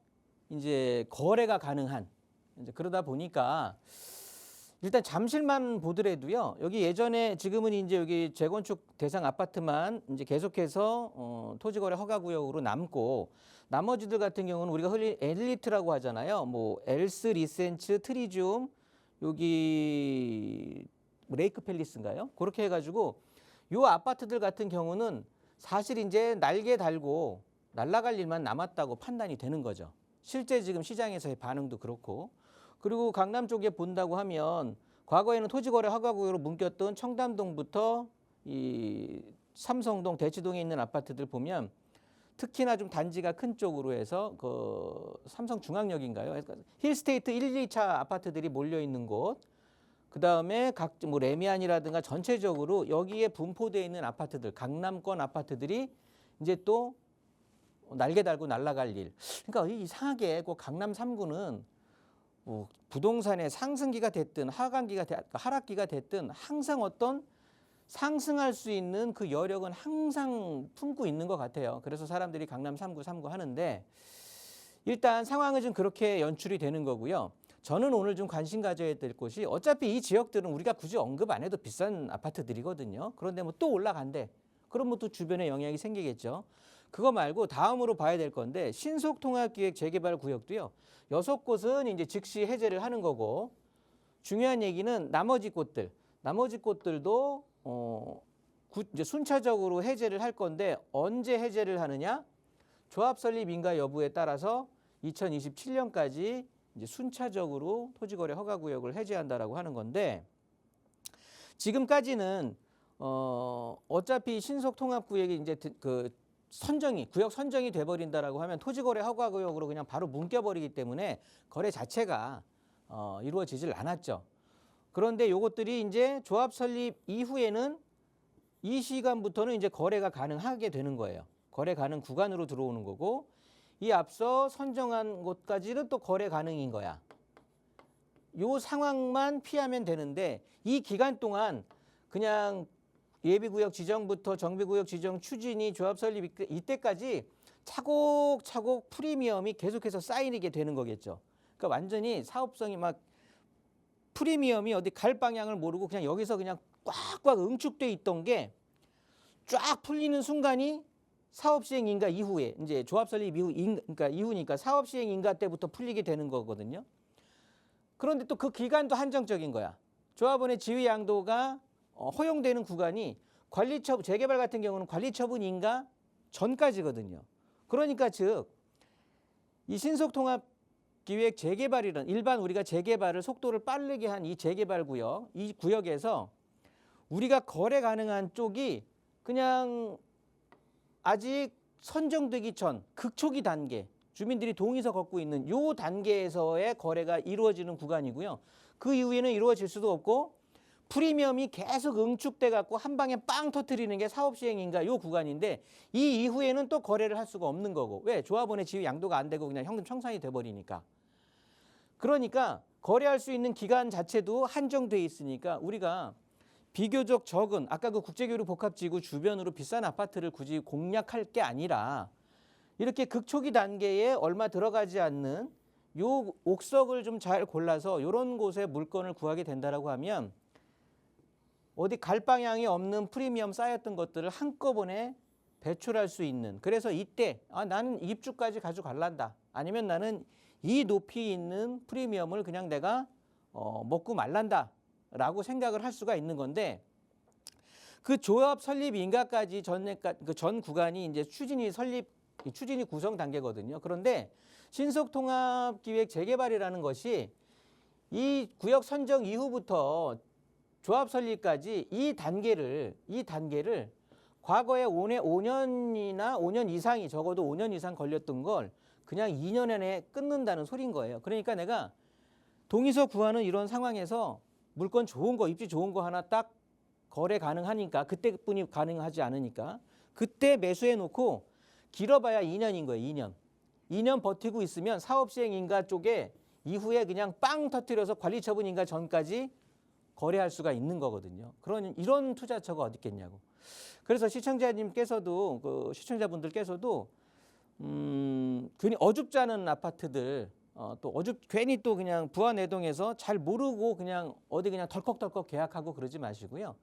Speaker 2: 이제 거래가 가능한, 이제 그러다 보니까 일단 잠실만 보더라도요. 여기 예전에 지금은 이제 여기 재건축 대상 아파트만 이제 계속해서 토지거래 허가구역으로 남고 나머지들 같은 경우는 우리가 흔히 엘리트라고 하잖아요. 엘스, 리센츠, 트리지움, 여기 레이크 팰리스인가요? 그렇게 해가지고 요 아파트들 같은 경우는 사실 이제 날개 달고 날아갈 일만 남았다고 판단이 되는 거죠. 실제 지금 시장에서의 반응도 그렇고. 그리고 강남 쪽에 본다고 하면 과거에는 토지거래 허가구역으로 묶였던 청담동부터 이 삼성동, 대치동에 있는 아파트들 보면 특히나 좀 단지가 큰 쪽으로 해서 그 삼성중앙역인가요? 그러니까 힐스테이트 1, 2차 아파트들이 몰려 있는 곳, 그 다음에 각 레미안이라든가 전체적으로 여기에 분포되어 있는 아파트들, 강남권 아파트들이 이제 또 날개 달고 날아갈 일. 그러니까 이상하게 그 강남 3구는 부동산의 상승기가 됐든 하락기가 됐든 항상 어떤 상승할 수 있는 그 여력은 항상 품고 있는 것 같아요. 그래서 사람들이 강남 3구 하는데 일단 상황은 좀 그렇게 연출이 되는 거고요. 저는 오늘 좀 관심 가져야 될 곳이 어차피 이 지역들은 우리가 굳이 언급 안 해도 비싼 아파트들이거든요. 그런데 또 올라간대. 그럼 또 주변에 영향이 생기겠죠. 그거 말고 다음으로 봐야 될 건데 신속통합기획 재개발 구역도요. 6곳은 이제 즉시 해제를 하는 거고 중요한 얘기는 나머지 곳들도 이제 순차적으로 해제를 할 건데 언제 해제를 하느냐? 조합 설립 인가 여부에 따라서 2027년까지 이제 순차적으로 토지거래 허가구역을 해제한다라고 하는 건데 지금까지는 어차피 신속통합구역이 이제 그 구역 선정이 돼버린다라고 하면 토지거래 허가구역으로 그냥 바로 묶여버리기 때문에 거래 자체가 이루어지질 않았죠. 그런데 요것들이 이제 조합 설립 이후에는 이 시간부터는 이제 거래가 가능하게 되는 거예요. 거래 가능 구간으로 들어오는 거고 이 앞서 선정한 곳까지는 또 거래 가능인 거야. 요 상황만 피하면 되는데 이 기간 동안 그냥 예비구역 지정부터 정비구역 지정 추진이 조합 설립 이때까지 차곡차곡 프리미엄이 계속해서 쌓이게 되는 거겠죠. 그러니까 완전히 사업성이 막 프리미엄이 어디 갈 방향을 모르고 그냥 여기서 그냥 꽉꽉 응축돼 있던 게 쫙 풀리는 순간이 사업 시행 인가 이후에 이제 조합 설립 그러니까 이후니까 사업 시행 인가 때부터 풀리게 되는 거거든요. 그런데 또 그 기간도 한정적인 거야. 조합원의 지위 양도가 허용되는 구간이 관리처분 재개발 같은 경우는 관리처분 인가 전까지거든요. 그러니까 즉 이 신속통합기획 재개발이란 일반 우리가 재개발을 속도를 빠르게 한 이 재개발 구역, 이 구역에서 우리가 거래 가능한 쪽이 그냥 아직 선정되기 전 극초기 단계 주민들이 동의서 걷고 있는 요 단계에서의 거래가 이루어지는 구간이고요. 그 이후에는 이루어질 수도 없고 프리미엄이 계속 응축돼 갖고 한 방에 빵 터트리는 게 사업 시행인가 요 구간인데 이 이후에는 또 거래를 할 수가 없는 거고. 왜? 조합원의 지위 양도가 안 되고 그냥 현금 청산이 돼 버리니까. 그러니까 거래할 수 있는 기간 자체도 한정돼 있으니까 우리가 비교적 적은 아까 그 국제교류 복합지구 주변으로 비싼 아파트를 굳이 공략할 게 아니라 이렇게 극초기 단계에 얼마 들어가지 않는 요 옥석을 좀 잘 골라서 이런 곳에 물건을 구하게 된다라고 하면 어디 갈 방향이 없는 프리미엄 쌓였던 것들을 한꺼번에 배출할 수 있는. 그래서 이때 나는 입주까지 가져갈란다. 아니면 나는 이 높이 있는 프리미엄을 그냥 내가 먹고 말란다 라고 생각을 할 수가 있는 건데 그 조합 설립 인가까지 전 구간이 이제 추진이 구성 단계거든요. 그런데 신속통합기획 재개발이라는 것이 이 구역 선정 이후부터 조합 설립까지 이 단계를 과거에 5년이나 5년 이상이 적어도 5년 이상 걸렸던 걸 그냥 2년 안에 끊는다는 소린 거예요. 그러니까 내가 동의서 구하는 이런 상황에서 물건 좋은 거, 입지 좋은 거 하나 딱 거래 가능하니까 그때뿐이 가능하지 않으니까 그때 매수해 놓고 길어봐야 2년인 거예요. 2년. 2년 버티고 있으면 사업시행인가 쪽에 이후에 그냥 빵 터뜨려서 관리처분인가 전까지 거래할 수가 있는 거거든요. 이런 투자처가 어디 있겠냐고. 그래서 시청자분들께서도 괜히 어줍지 않은 아파트들 괜히 또 그냥 부안내동에서 잘 모르고 그냥 어디 그냥 덜컥덜컥 계약하고 그러지 마시고요.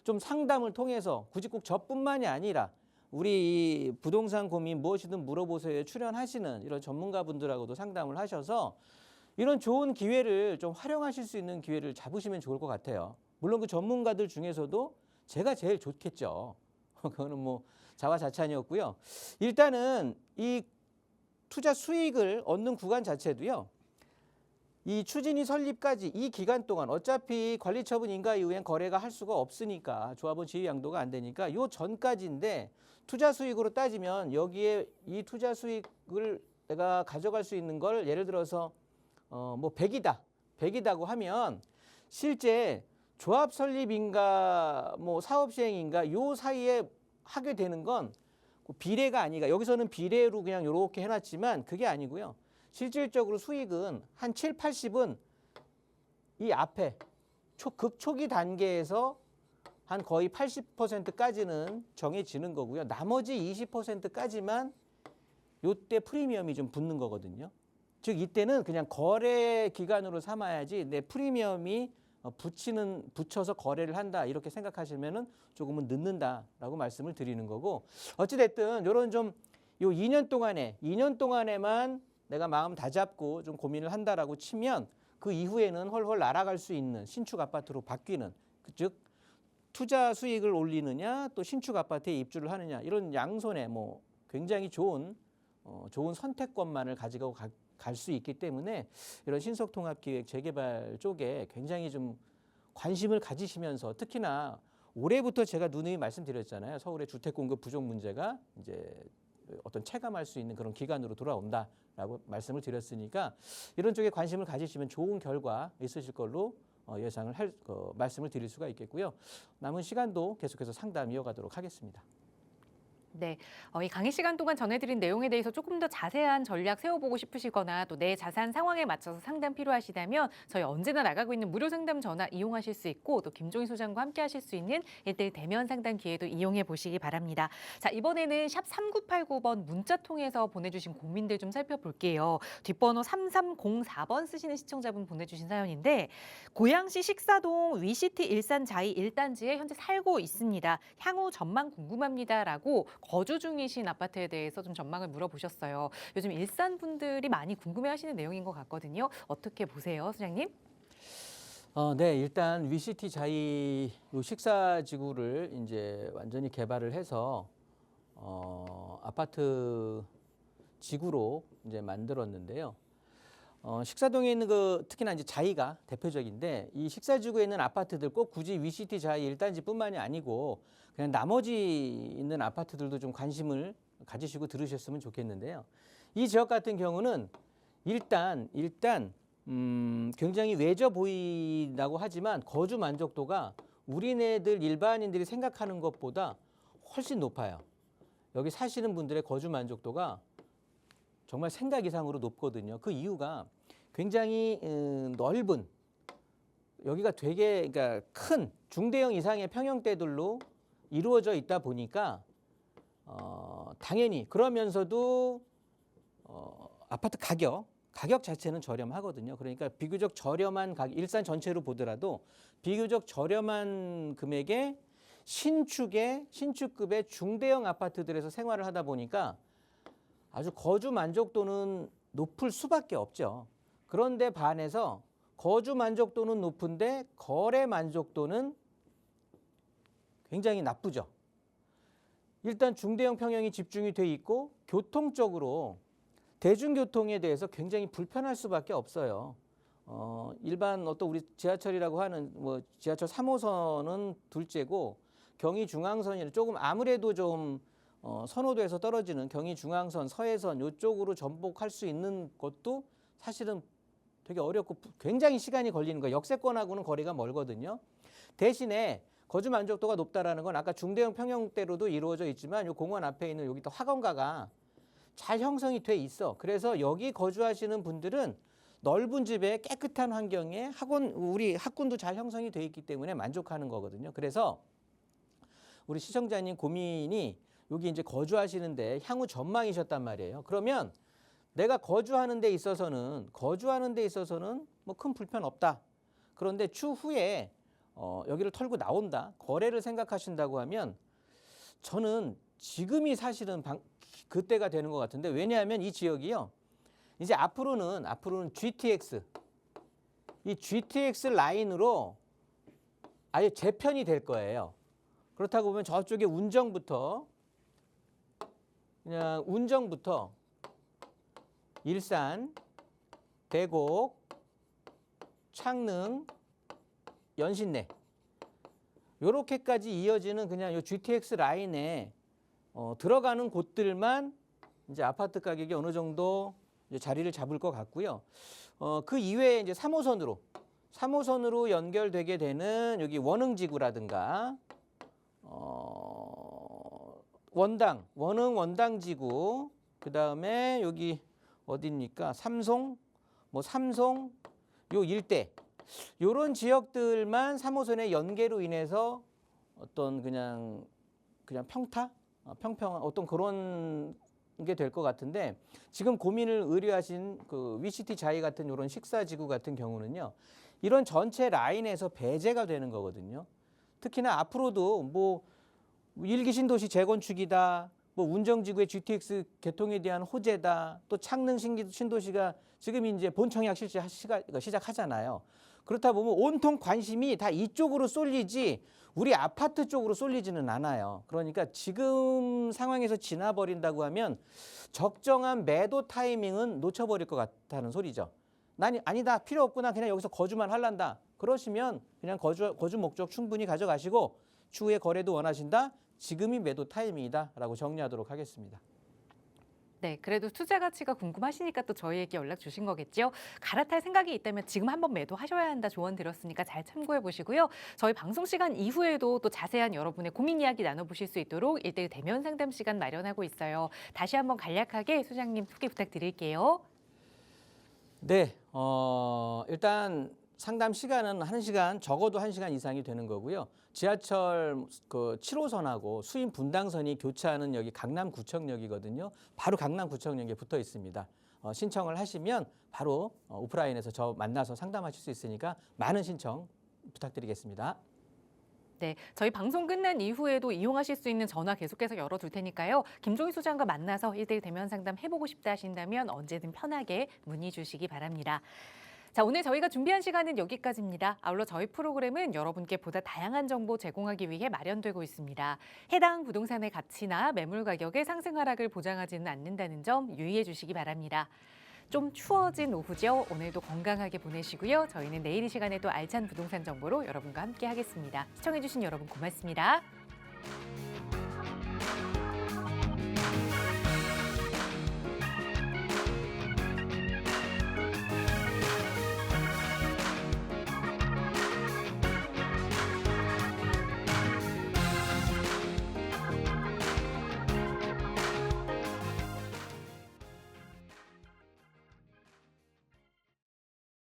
Speaker 2: 좀 상담을 통해서 굳이 꼭 저뿐만이 아니라 우리 부동산 고민 무엇이든 물어보세요에 출연하시는 이런 전문가분들하고도 상담을 하셔서 이런 좋은 기회를 좀 활용하실 수 있는 기회를 잡으시면 좋을 것 같아요. 물론 그 전문가들 중에서도 제가 제일 좋겠죠. 그거는 뭐 자화자찬이었고요. 일단은 이 투자 수익을 얻는 구간 자체도요. 이 추진이 설립까지 이 기간 동안 어차피 관리처분 인가 이후엔 거래가 할 수가 없으니까 조합원 지위 양도가 안 되니까 요 전까지인데 투자 수익으로 따지면 여기에 이 투자 수익을 내가 가져갈 수 있는 걸 예를 들어서 뭐 100이다고 하면 실제 조합 설립인가 뭐 사업 시행인가 요 사이에 하게 되는 건 비례가 아니라 여기서는 비례로 그냥 이렇게 해놨지만 그게 아니고요. 실질적으로 수익은 한 7, 80은 이 앞에 극초기 단계에서 한 거의 80%까지는 정해지는 거고요. 나머지 20%까지만 요때 프리미엄이 좀 붙는 거거든요. 즉 이때는 그냥 거래 기간으로 삼아야지 내 프리미엄이 붙여서 거래를 한다 이렇게 생각하시면은 조금은 늦는다라고 말씀을 드리는 거고 어찌됐든 이런 좀 요 2년 동안에만 내가 마음 다잡고 좀 고민을 한다라고 치면 그 이후에는 헐헐 날아갈 수 있는 신축 아파트로 바뀌는 즉 투자 수익을 올리느냐 또 신축 아파트에 입주를 하느냐 이런 양손에 뭐 굉장히 좋은 선택권만을 가지고 갈 수 있기 때문에 이런 신속통합기획 재개발 쪽에 굉장히 좀 관심을 가지시면서 특히나 올해부터 제가 누누이 말씀드렸잖아요. 서울의 주택 공급 부족 문제가 이제 어떤 체감할 수 있는 그런 기간으로 돌아온다라고 말씀을 드렸으니까 이런 쪽에 관심을 가지시면 좋은 결과 있으실 걸로 예상을 말씀을 드릴 수가 있겠고요. 남은 시간도 계속해서 상담 이어가도록 하겠습니다.
Speaker 1: 네, 이 강의 시간 동안 전해드린 내용에 대해서 조금 더 자세한 전략 세워보고 싶으시거나 또 내 자산 상황에 맞춰서 상담 필요하시다면 저희 언제나 나가고 있는 무료 상담 전화 이용하실 수 있고 또 김종희 소장과 함께 하실 수 있는 1:1 대면 상담 기회도 이용해 보시기 바랍니다. 자, 이번에는 샵 3989번 문자 통해서 보내주신 고민들 좀 살펴볼게요. 뒷번호 3304번 쓰시는 시청자분 보내주신 사연인데 고양시 식사동 위시티 일산 자이 1단지에 현재 살고 있습니다. 향후 전망 궁금합니다라고 거주 중이신 아파트에 대해서 좀 전망을 물어보셨어요. 요즘 일산 분들이 많이 궁금해하시는 내용인 것 같거든요. 어떻게 보세요, 소장님?
Speaker 2: 네, 일단 위시티 자이 요 식사지구를 이제 완전히 개발을 해서 아파트 지구로 이제 만들었는데요. 식사동에 있는 특히나 이제 자이가 대표적인데 이 식사지구에 있는 아파트들 꼭 굳이 위시티 자이 1단지뿐만이 아니고 그냥 나머지 있는 아파트들도 좀 관심을 가지시고 들으셨으면 좋겠는데요. 이 지역 같은 경우는 일단 굉장히 외져 보인다고 하지만 거주 만족도가 우리네들 일반인들이 생각하는 것보다 훨씬 높아요. 여기 사시는 분들의 거주 만족도가 정말 생각 이상으로 높거든요. 그 이유가 굉장히 넓은, 여기가 되게 그러니까 큰 중대형 이상의 평형대들로 이루어져 있다 보니까 당연히 그러면서도 아파트 가격 자체는 저렴하거든요. 그러니까 비교적 저렴한 일산 전체로 보더라도 비교적 저렴한 금액의 신축급의 중대형 아파트들에서 생활을 하다 보니까 아주 거주 만족도는 높을 수밖에 없죠. 그런데 반해서 거주 만족도는 높은데 거래 만족도는 굉장히 나쁘죠. 일단 중대형 평형이 집중이 돼 있고 교통적으로 대중교통에 대해서 굉장히 불편할 수밖에 없어요. 일반 어떤 우리 지하철이라고 하는 뭐 지하철 3호선은 둘째고 경의중앙선이 조금 아무래도 좀 선호도에서 떨어지는 경의중앙선, 서해선 이쪽으로 전복할 수 있는 것도 사실은 되게 어렵고 굉장히 시간이 걸리는 거예요. 역세권하고는 거리가 멀거든요. 대신에 거주 만족도가 높다라는 건 아까 중대형 평형대로도 이루어져 있지만 이 공원 앞에 있는 여기 또 학원가가 잘 형성이 돼 있어. 그래서 여기 거주하시는 분들은 넓은 집에 깨끗한 환경에 우리 학군도 잘 형성이 돼 있기 때문에 만족하는 거거든요. 그래서 우리 시청자님 고민이 여기 이제 거주하시는데 향후 전망이셨단 말이에요. 그러면 내가 거주하는 데 있어서는 뭐 큰 불편 없다. 그런데 추후에 여기를 털고 나온다. 거래를 생각하신다고 하면 저는 지금이 사실은 그때가 되는 것 같은데, 왜냐하면 이 지역이요. 이제 앞으로는 이 GTX 라인으로 아예 재편이 될 거예요. 그렇다고 보면 저쪽에 운정부터 일산, 대곡, 창릉, 연신내 요렇게까지 이어지는 그냥 요 GTX 라인에 들어가는 곳들만 이제 아파트 가격이 어느 정도 이제 자리를 잡을 것 같고요. 그 이외에 이제 3호선으로 연결되게 되는 여기 원흥지구라든가 원흥 원당지구, 그 다음에 여기 어디입니까? 삼송 요 일대 요런 지역들만 3호선의 연계로 인해서 어떤 그냥 평평한 어떤 그런 게 될 것 같은데, 지금 고민을 의뢰하신 그 위시티 자이 같은 이런 식사지구 같은 경우는요, 이런 전체 라인에서 배제가 되는 거거든요. 특히나 앞으로도 뭐 일기 신도시 재건축이다, 뭐 운정지구의 GTX 개통에 대한 호재다, 또 창릉 신도시가 지금 이제 본청약 실시 시작하잖아요. 그렇다 보면 온통 관심이 다 이쪽으로 쏠리지 우리 아파트 쪽으로 쏠리지는 않아요. 그러니까 지금 상황에서 지나버린다고 하면 적정한 매도 타이밍은 놓쳐버릴 것 같다는 소리죠. 아니다, 필요 없구나, 그냥 여기서 거주만 할란다. 그러시면 그냥 거주 목적 충분히 가져가시고 추후에 거래도 원하신다, 지금이 매도 타이밍이다 라고 정리하도록 하겠습니다.
Speaker 1: 네, 그래도 투자 가치가 궁금하시니까 또 저희에게 연락 주신 거겠죠. 갈아탈 생각이 있다면 지금 한번 매도하셔야 한다 조언 드렸으니까 잘 참고해 보시고요. 저희 방송 시간 이후에도 또 자세한 여러분의 고민 이야기 나눠보실 수 있도록 1:1 대면 상담 시간 마련하고 있어요. 다시 한번 간략하게 소장님 소개 부탁드릴게요.
Speaker 2: 네, 일단 상담 시간은 1시간, 적어도 1시간 이상이 되는 거고요. 지하철 그 7호선하고 수인 분당선이 교차하는 여기 강남구청역이거든요. 바로 강남구청역에 붙어 있습니다. 신청을 하시면 바로 오프라인에서 저 만나서 상담하실 수 있으니까 많은 신청 부탁드리겠습니다.
Speaker 1: 네, 저희 방송 끝난 이후에도 이용하실 수 있는 전화 계속해서 열어둘 테니까요. 김종희 소장과 만나서 1:1 대면 상담 해보고 싶다 하신다면 언제든 편하게 문의 주시기 바랍니다. 자, 오늘 저희가 준비한 시간은 여기까지입니다. 아울러 저희 프로그램은 여러분께 보다 다양한 정보 제공하기 위해 마련되고 있습니다. 해당 부동산의 가치나 매물 가격의 상승 하락을 보장하지는 않는다는 점 유의해 주시기 바랍니다. 좀 추워진 오후죠. 오늘도 건강하게 보내시고요. 저희는 내일 이 시간에 또 알찬 부동산 정보로 여러분과 함께 하겠습니다. 시청해 주신 여러분 고맙습니다.